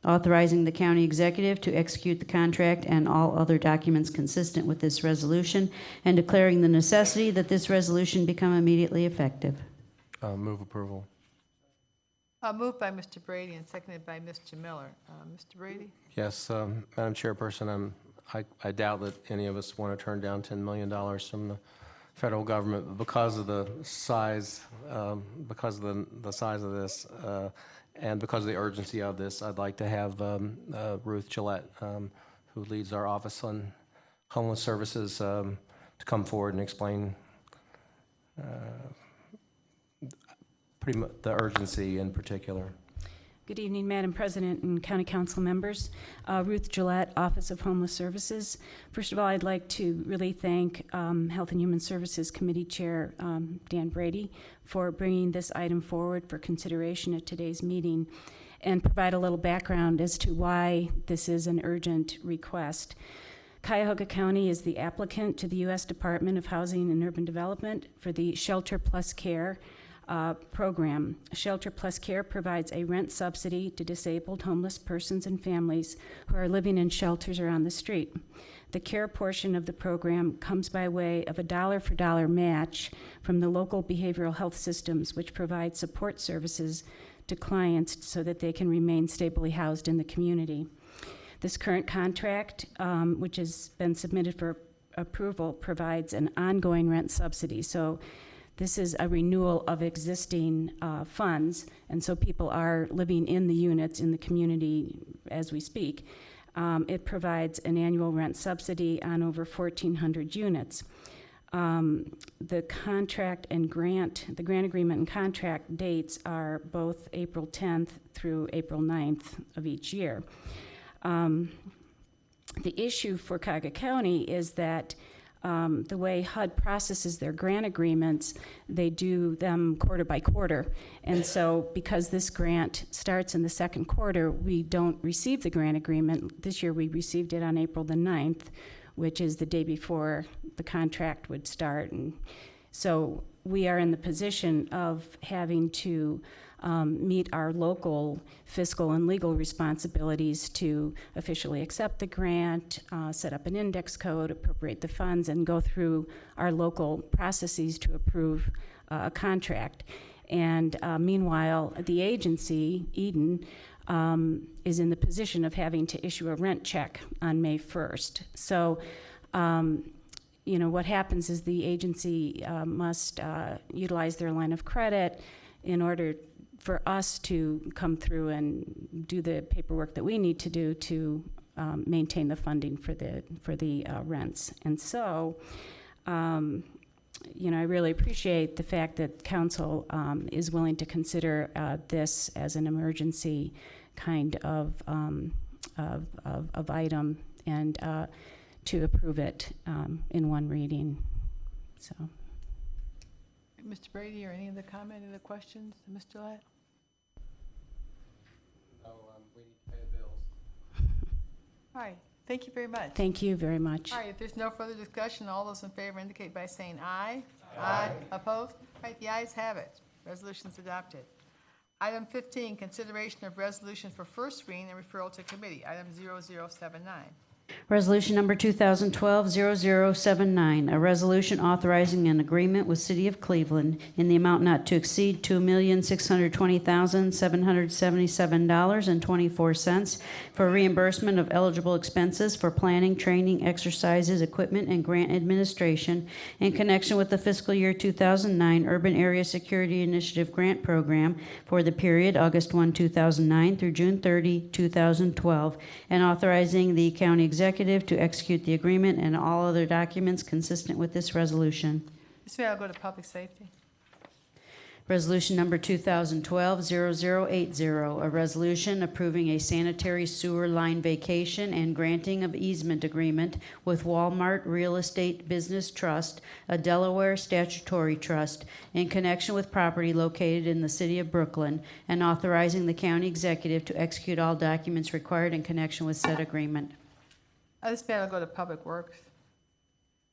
authorizing the county executive to execute the contract and all other documents consistent with this resolution, and declaring the necessity that this resolution become immediately effective. Move approval. Moved by Mr. Brady and seconded by Mr. Miller. Mr. Brady? Yes, Madam Chairperson, I doubt that any of us want to turn down $10 million from the federal government, but because of the size, the size of this, and because of the urgency of this, I'd like to have Ruth Gillette, who leads our Office on Homeless Services, to come forward and explain pretty much the urgency in particular. Good evening, Madam President and County Council members. Ruth Gillette, Office of Homeless Services. First of all, I'd like to really thank Health and Human Services Committee Chair Dan Brady for bringing this item forward for consideration at today's meeting, and provide a little background as to why this is an urgent request. Cuyahoga County is the applicant to the U.S. Department of Housing and Urban Development for the Shelter Plus Care program. Shelter Plus Care provides a rent subsidy to disabled homeless persons and families who are living in shelters or on the street. The care portion of the program comes by way of a dollar-for-dollar match from the local behavioral health systems, which provide support services to clients so that they can remain stably housed in the community. This current contract, which has been submitted for approval, provides an ongoing rent subsidy. So this is a renewal of existing funds, and so people are living in the units in the community as we speak. It provides an annual rent subsidy on over 1,400 units. The contract and grant, the grant agreement and contract dates are both April 10th through April 9th of each year. The issue for Cuyahoga County is that the way HUD processes their grant agreements, they do them quarter by quarter. And so because this grant starts in the second quarter, we don't receive the grant agreement. This year we received it on April the 9th, which is the day before the contract would start. And so we are in the position of having to meet our local fiscal and legal responsibilities to officially accept the grant, set up an index code, appropriate the funds, and go through our local processes to approve a contract. And meanwhile, the agency, Eden, is in the position of having to issue a rent check on May 1st. So, you know, what happens is the agency must utilize their line of credit in order for us to come through and do the paperwork that we need to do to maintain the funding for the rents. And so, you know, I really appreciate the fact that council is willing to consider this as an emergency kind of item, and to approve it in one reading. So. Mr. Brady, or any other comment, other questions? Ms. Gillette? No, we need to pay the bills. All right, thank you very much. Thank you very much. All right, if there's no further discussion, all those in favor indicate by saying aye. Aye. Opposed? All right, the ayes have it. Resolution's adopted. Item 15, consideration of resolution for first reading and referral to committee. Item 0079. Resolution number 2012-0079, a resolution authorizing an agreement with City of Cleveland in the amount not to exceed $2,620,777.24 for reimbursement of eligible expenses for planning, training, exercises, equipment, and grant administration in connection with the fiscal year 2009 Urban Area Security Initiative Grant Program for the period August 1, 2009 through June 30, 2012, and authorizing the county executive to execute the agreement and all other documents consistent with this resolution. This way I'll go to public safety. Resolution number 2012-0080, a resolution approving a sanitary sewer line vacation and granting of easement agreement with Walmart Real Estate Business Trust, a Delaware statutory trust, in connection with property located in the city of Brooklyn, and authorizing the county executive to execute all documents required in connection with said agreement. This way I'll go to public works.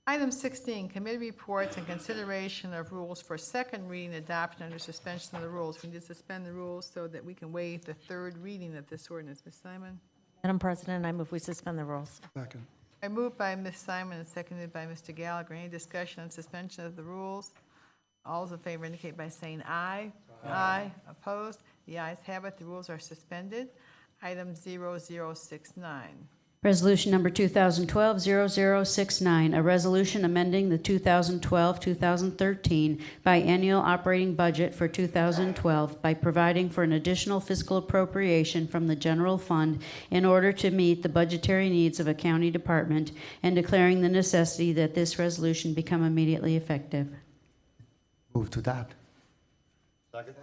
Item 16, committee reports and consideration of rules for second reading adoption under suspension of the rules. We need to suspend the rules so that we can waive the third reading of this ordinance. Ms. Simon? Madam President, I move we suspend the rules. Second. I moved by Ms. Simon and seconded by Mr. Gallagher. Any discussion on suspension of the rules? All those in favor indicate by saying aye. Aye. Opposed? The ayes have it. The rules are suspended. Item 0069. Resolution number 2012-0069, a resolution amending the 2012-2013 biennial operating budget for 2012 by providing for an additional fiscal appropriation from the general fund in order to meet the budgetary needs of a county department and declaring the necessity that this resolution become immediately effective. Move to adopt. Second.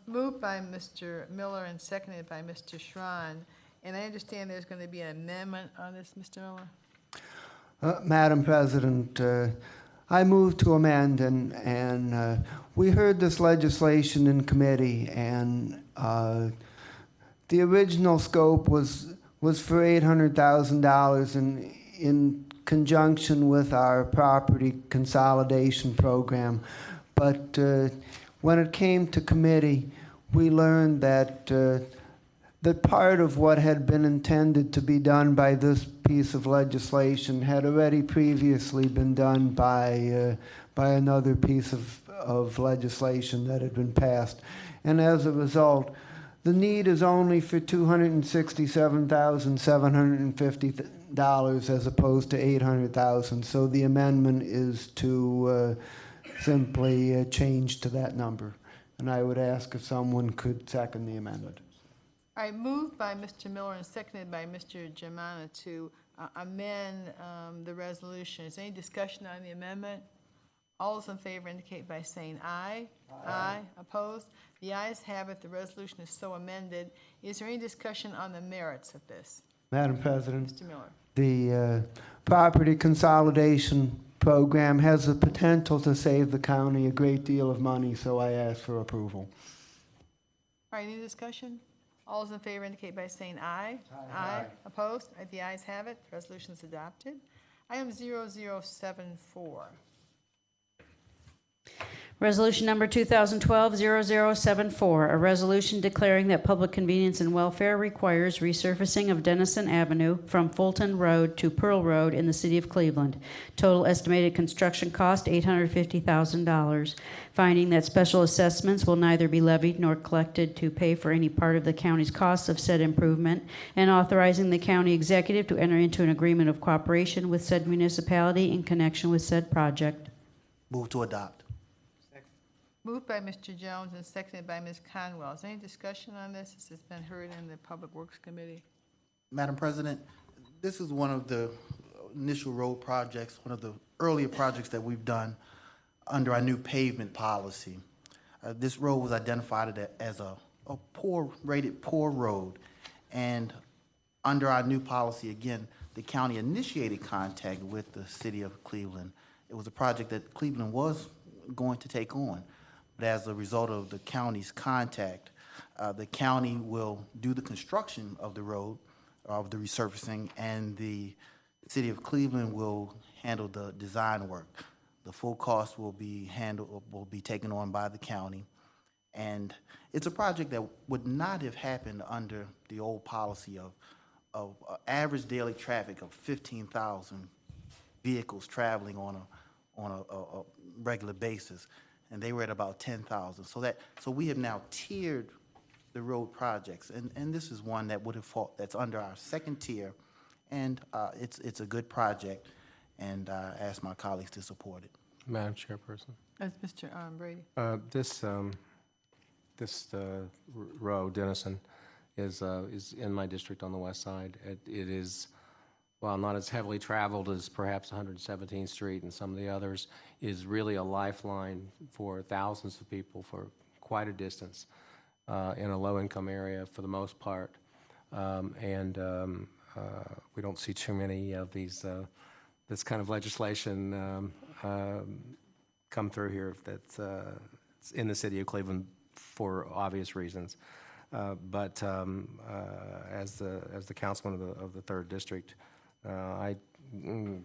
Moved by Mr. Miller and seconded by Mr. Schron. And I understand there's going to be an amendment on this, Mr. Miller? Madam President, I move to amend, and we heard this legislation in committee, and the original scope was for $800,000 in conjunction with our property consolidation program. But when it came to committee, we learned that that part of what had been intended to be done by this piece of legislation had already previously been done by another piece of legislation that had been passed. And as a result, the need is only for $267,750 as opposed to $800,000. So the amendment is to simply change to that number. And I would ask if someone could second the amendment. All right, moved by Mr. Miller and seconded by Mr. Germana to amend the resolution. Is there any discussion on the amendment? All those in favor indicate by saying aye. Aye. Opposed? The ayes have it. The resolution is so amended. Is there any discussion on the merits of this? Madam President, Mr. Miller. the property consolidation program has the potential to save the county a great deal of money, so I ask for approval. All right, any discussion? All those in favor indicate by saying aye. Aye. Opposed? The ayes have it. Resolution is adopted. Item 0074. Resolution number 2012-0074, a resolution declaring that public convenience and welfare requires resurfacing of Dennison Avenue from Fulton Road to Pearl Road in the city of Cleveland. Total estimated construction cost $850,000. Finding that special assessments will neither be levied nor collected to pay for any part of the county's costs of said improvement, and authorizing the county executive to enter into an agreement of cooperation with said municipality in connection with said project. Move to adopt. Moved by Mr. Jones and seconded by Ms. Conwell. Is there any discussion on this? This has been heard in the Public Works Committee. Madam President, this is one of the initial road projects, one of the earlier projects that we've done under our new pavement policy. This road was identified as a rated poor road. And under our new policy, again, the county initiated contact with the city of Cleveland. It was a project that Cleveland was going to take on. But as a result of the county's contact, the county will do the construction of the road, of the resurfacing, and the city of Cleveland will handle the design work. The full cost will be taken on by the county. And it's a project that would not have happened under the old policy of average daily traffic of 15,000 vehicles traveling on a regular basis. And they were at about 10,000. So we have now tiered the road projects, and this is one that would have that's under our second tier, and it's a good project, and I ask my colleagues to support it. Madam Chairperson. That's Mr. Brady. This road, Dennison, is in my district on the west side. It is, while not as heavily traveled as perhaps 117th Street and some of the others, is really a lifeline for thousands of people for quite a distance in a low-income area for the most part. We don't see too many of these, this kind of legislation come through here that's in the city of Cleveland for obvious reasons. But as the councilman of the 3rd District, I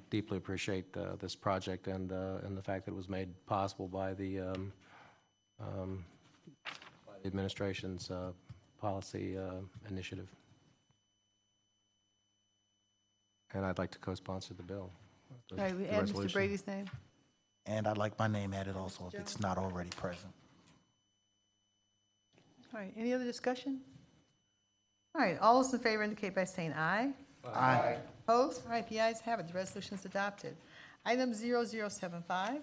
deeply appreciate this project and the fact that it was made possible by the administration's policy initiative. And I'd like to co-sponsor the bill. All right, we add Mr. Brady's name. And I'd like my name added also if it's not already present. All right, any other discussion? All right, all those in favor indicate by saying aye. Aye. Opposed? All right, the ayes have it. The resolution is adopted. Item 0075.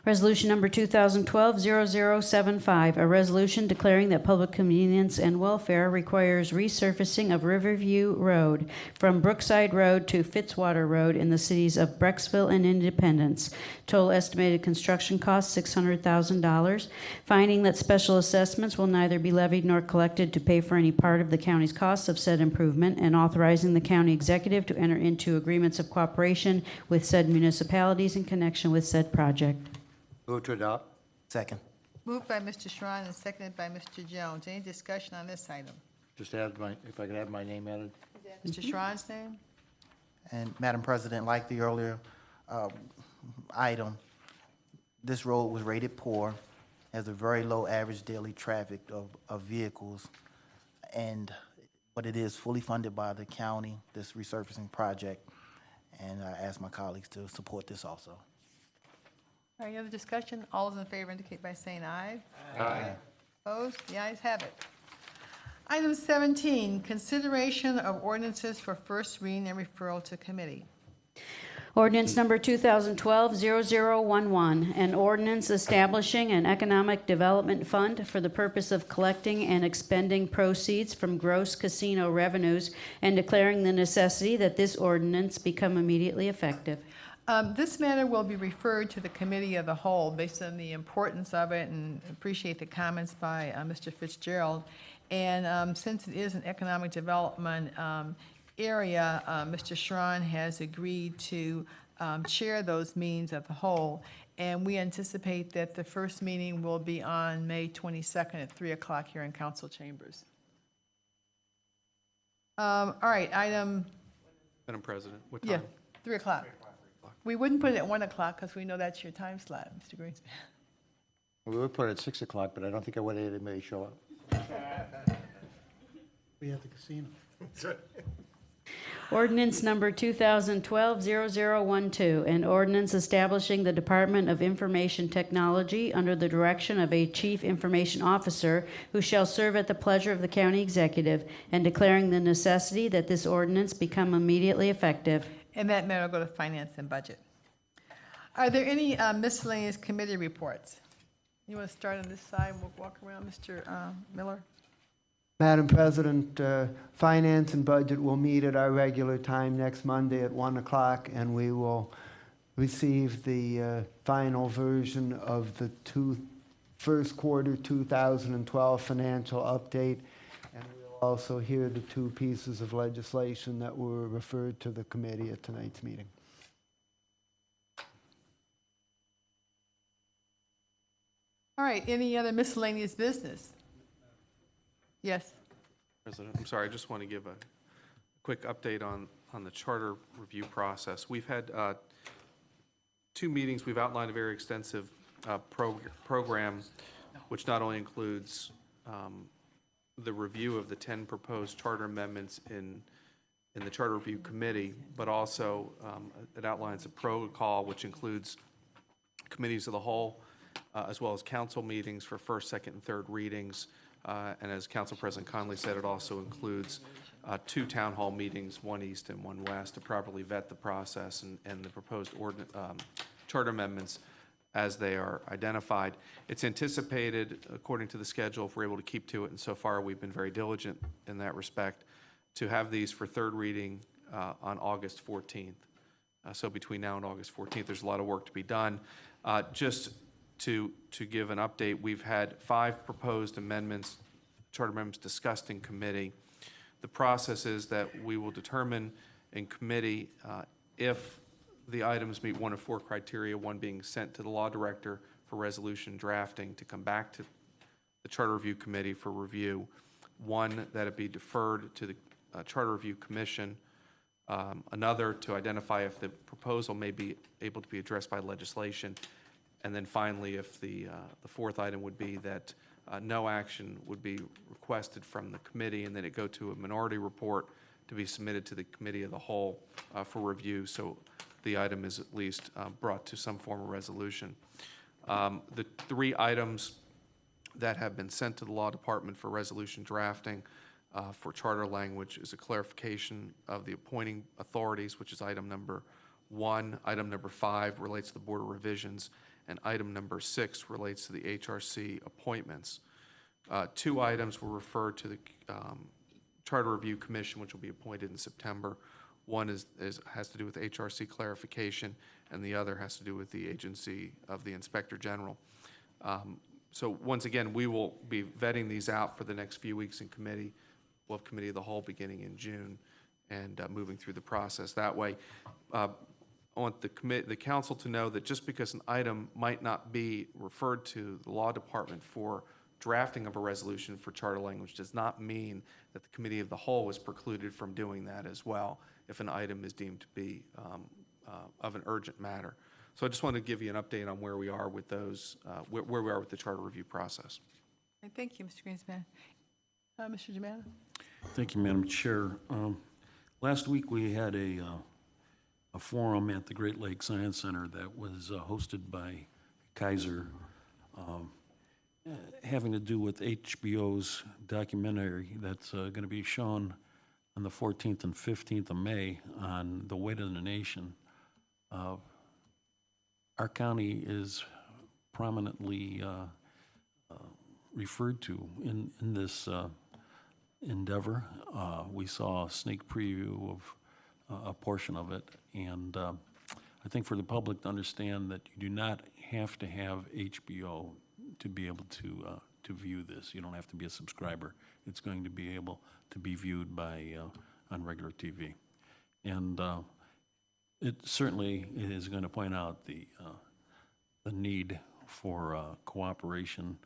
Resolution number 2012-0075, a resolution declaring that public convenience and welfare requires resurfacing of Riverview Road from Brookside Road to Fitzwater Road in the cities of Brecksville and Independence. Total estimated construction cost $600,000. Finding that special assessments will neither be levied nor collected to pay for any part of the county's costs of said improvement, and authorizing the county executive to enter into agreements of cooperation with said municipalities in connection with said project. Move to adopt. Second. Moved by Mr. Schron and seconded by Mr. Jones. Any discussion on this item? Just add if I could have my name added. Mr. Schron's name? And Madam President, like the earlier item, this road was rated poor, has a very low average daily traffic of vehicles, but it is fully funded by the county, this resurfacing project, and I ask my colleagues to support this also. All right, any other discussion? All those in favor indicate by saying aye. Aye. Opposed? The ayes have it. Item 17, consideration of ordinances for first reading and referral to committee. Ordinance number 2012-0011, an ordinance establishing an economic development fund for the purpose of collecting and expending proceeds from gross casino revenues and declaring the necessity that this ordinance become immediately effective. This matter will be referred to the committee of the whole based on the importance of it, and appreciate the comments by Mr. Fitzgerald. And since it is an economic development area, Mr. Schron has agreed to chair those meetings of the whole. And we anticipate that the first meeting will be on May 22nd at 3 o'clock here in council chambers. All right, item, Madam President, what yeah, time? 3 o'clock. We wouldn't put it at 1 o'clock because we know that's your time slot, Mr. Greenspan. We would put it at 6 o'clock, but I don't think I want anybody to show up. We have the casino. Ordinance number 2012-0012, an ordinance establishing the Department of Information Technology under the direction of a Chief Information Officer who shall serve at the pleasure of the county executive, and declaring the necessity that this ordinance become immediately effective. And that matter will go to Finance and Budget. Are there any miscellaneous committee reports? You want to start on this side? We'll walk around, Mr. Miller. Madam President, Finance and Budget will meet at our regular time next Monday at 1 o'clock, and we will receive the final version of the first quarter 2012 financial update, and we'll also hear the two pieces of legislation that were referred to the committee at tonight's meeting. All right, any other miscellaneous business? Yes. President, I'm sorry, I just want to give a quick update on the charter review process. We've had 2 meetings. We've outlined a very extensive program, which not only includes the review of the 10 proposed charter amendments in the Charter Review Committee, but also it outlines a protocol which includes committees of the whole, as well as council meetings for first, second, and third readings. And as Council President Conley said, it also includes 2 town hall meetings, 1 east and 1 west, to properly vet the process and the proposed charter amendments as they are identified. It's anticipated, according to the schedule, if we're able to keep to it, and so far we've been very diligent in that respect, to have these for third reading on August 14th. So between now and August 14th, there's a lot of work to be done. Just to give an update, we've had 5 proposed amendments, charter amendments discussed in committee. The process is that we will determine in committee if the items meet one of 4 criteria, one being sent to the law director for resolution drafting to come back to the Charter Review Committee for review, 1 that it be deferred to the Charter Review Commission Another, to identify if the proposal may be able to be addressed by legislation. And then finally, if the fourth item would be that no action would be requested from the committee, and then it go to a minority report to be submitted to the committee of the whole for review, so the item is at least brought to some form of resolution. The three items that have been sent to the Law Department for resolution drafting for charter language is a clarification of the appointing authorities, which is item number 1. Item number 5 relates to the Board of Revisions, and item number 6 relates to the HRC appointments. 2 items were referred to the Charter Review Commission, which will be appointed in September. One has to do with HRC clarification, and the other has to do with the agency of the Inspector General. So once again, we will be vetting these out for the next few weeks in committee. We'll have committee of the whole beginning in June and moving through the process that way. I want the council to know that just because an item might not be referred to the Law Department for drafting of a resolution for charter language does not mean that the committee of the whole is precluded from doing that as well if an item is deemed to be of an urgent matter. So I just wanted to give you an update on where we are with those, where we are with the charter review process. Thank you, Mr. Greenspan. Mr. Germano? Thank you, Madam Chair. Last week we had a forum at the Great Lakes Science Center that was hosted by Kaiser, having to do with HBO's documentary that's going to be shown on the 14th and 15th of May on the Weight of the Nation. Our county is prominently referred to in this endeavor. We saw a sneak preview of a portion of it, and I think for the public to understand that you do not have to have HBO to be able to view this. You don't have to be a subscriber. It's going to be able to be viewed by on regular TV, and it certainly is going to point out the need for cooperation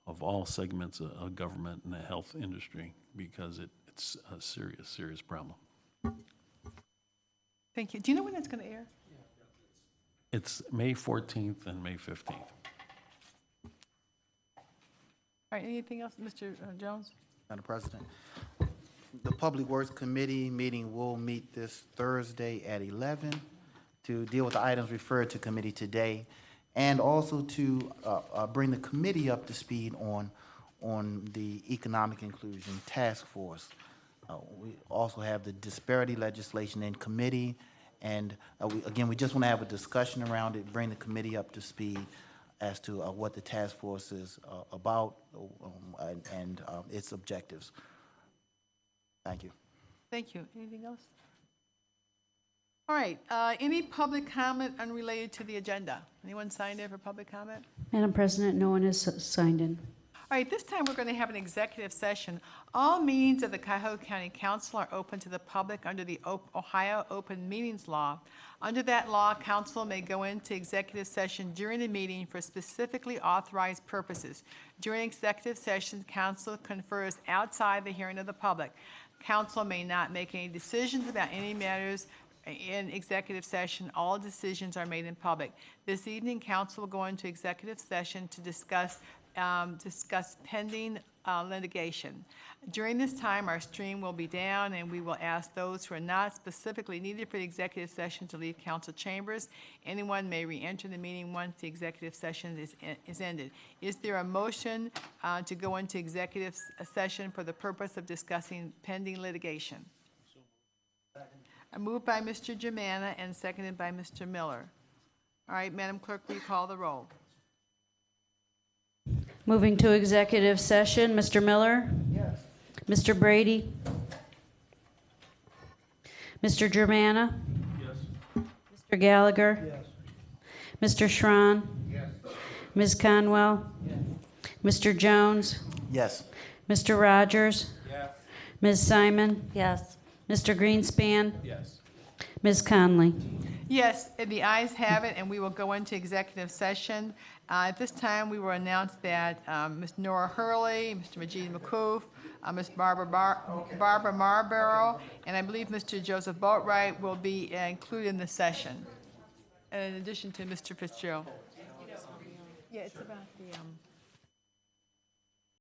of all segments of government and the health industry, because it's a serious, serious problem. Thank you. Do you know when that's going to air? It's May 14th and May 15th. All right, anything else, Mr. Jones? Madam President, the Public Works Committee meeting will meet this Thursday at 11 to deal with the items referred to committee today, and also to bring the committee up to speed on the Economic Inclusion Task Force. We also have the disparity legislation in committee, and we just want to have a discussion around it, bring the committee up to speed as to what the task force is about and its objectives. Thank you. Thank you. Anything else? All right, any public comment unrelated to the agenda? Anyone signed in for public comment? Madam President, no one has signed in. All right, this time we're going to have an executive session. All meetings of the Cuyahoga County Council are open to the public under the Ohio Open Meetings Law. Under that law, council may go into executive session during the meeting for specifically authorized purposes. During executive session, council confers outside the hearing of the public. Council may not make any decisions about any matters in executive session. All decisions are made in public. This evening, council will go into executive session to discuss pending litigation. During this time, our stream will be down, and we will ask those who are not specifically needed for the executive session to leave council chambers. Anyone may re-enter the meeting once the executive session is ended. Is there a motion to go into executive session for the purpose of discussing pending litigation? Moved by Mr. Germana and seconded by Mr. Miller. All right, Madam Clerk, will you call the roll? Moving to executive session, Mr. Miller? Yes. Mr. Brady? Mr. Germana? Yes. Mr. Gallagher? Yes. Mr. Schron? Yes. Ms. Conwell? Yes. Mr. Jones? Yes. Mr. Rogers? Yes. Ms. Simon? Yes. Mr. Greenspan? Yes. Ms. Conley? Yes, the ayes have it, and we will go into executive session. At this time, we will announce that Ms. Nora Hurley, Mr. Majid Makuf, Ms. Barbara Marlborough, and I believe Mr. Joseph Boatwright will be included in the session, in addition to Mr. Fitzgerald. Yeah, it's about the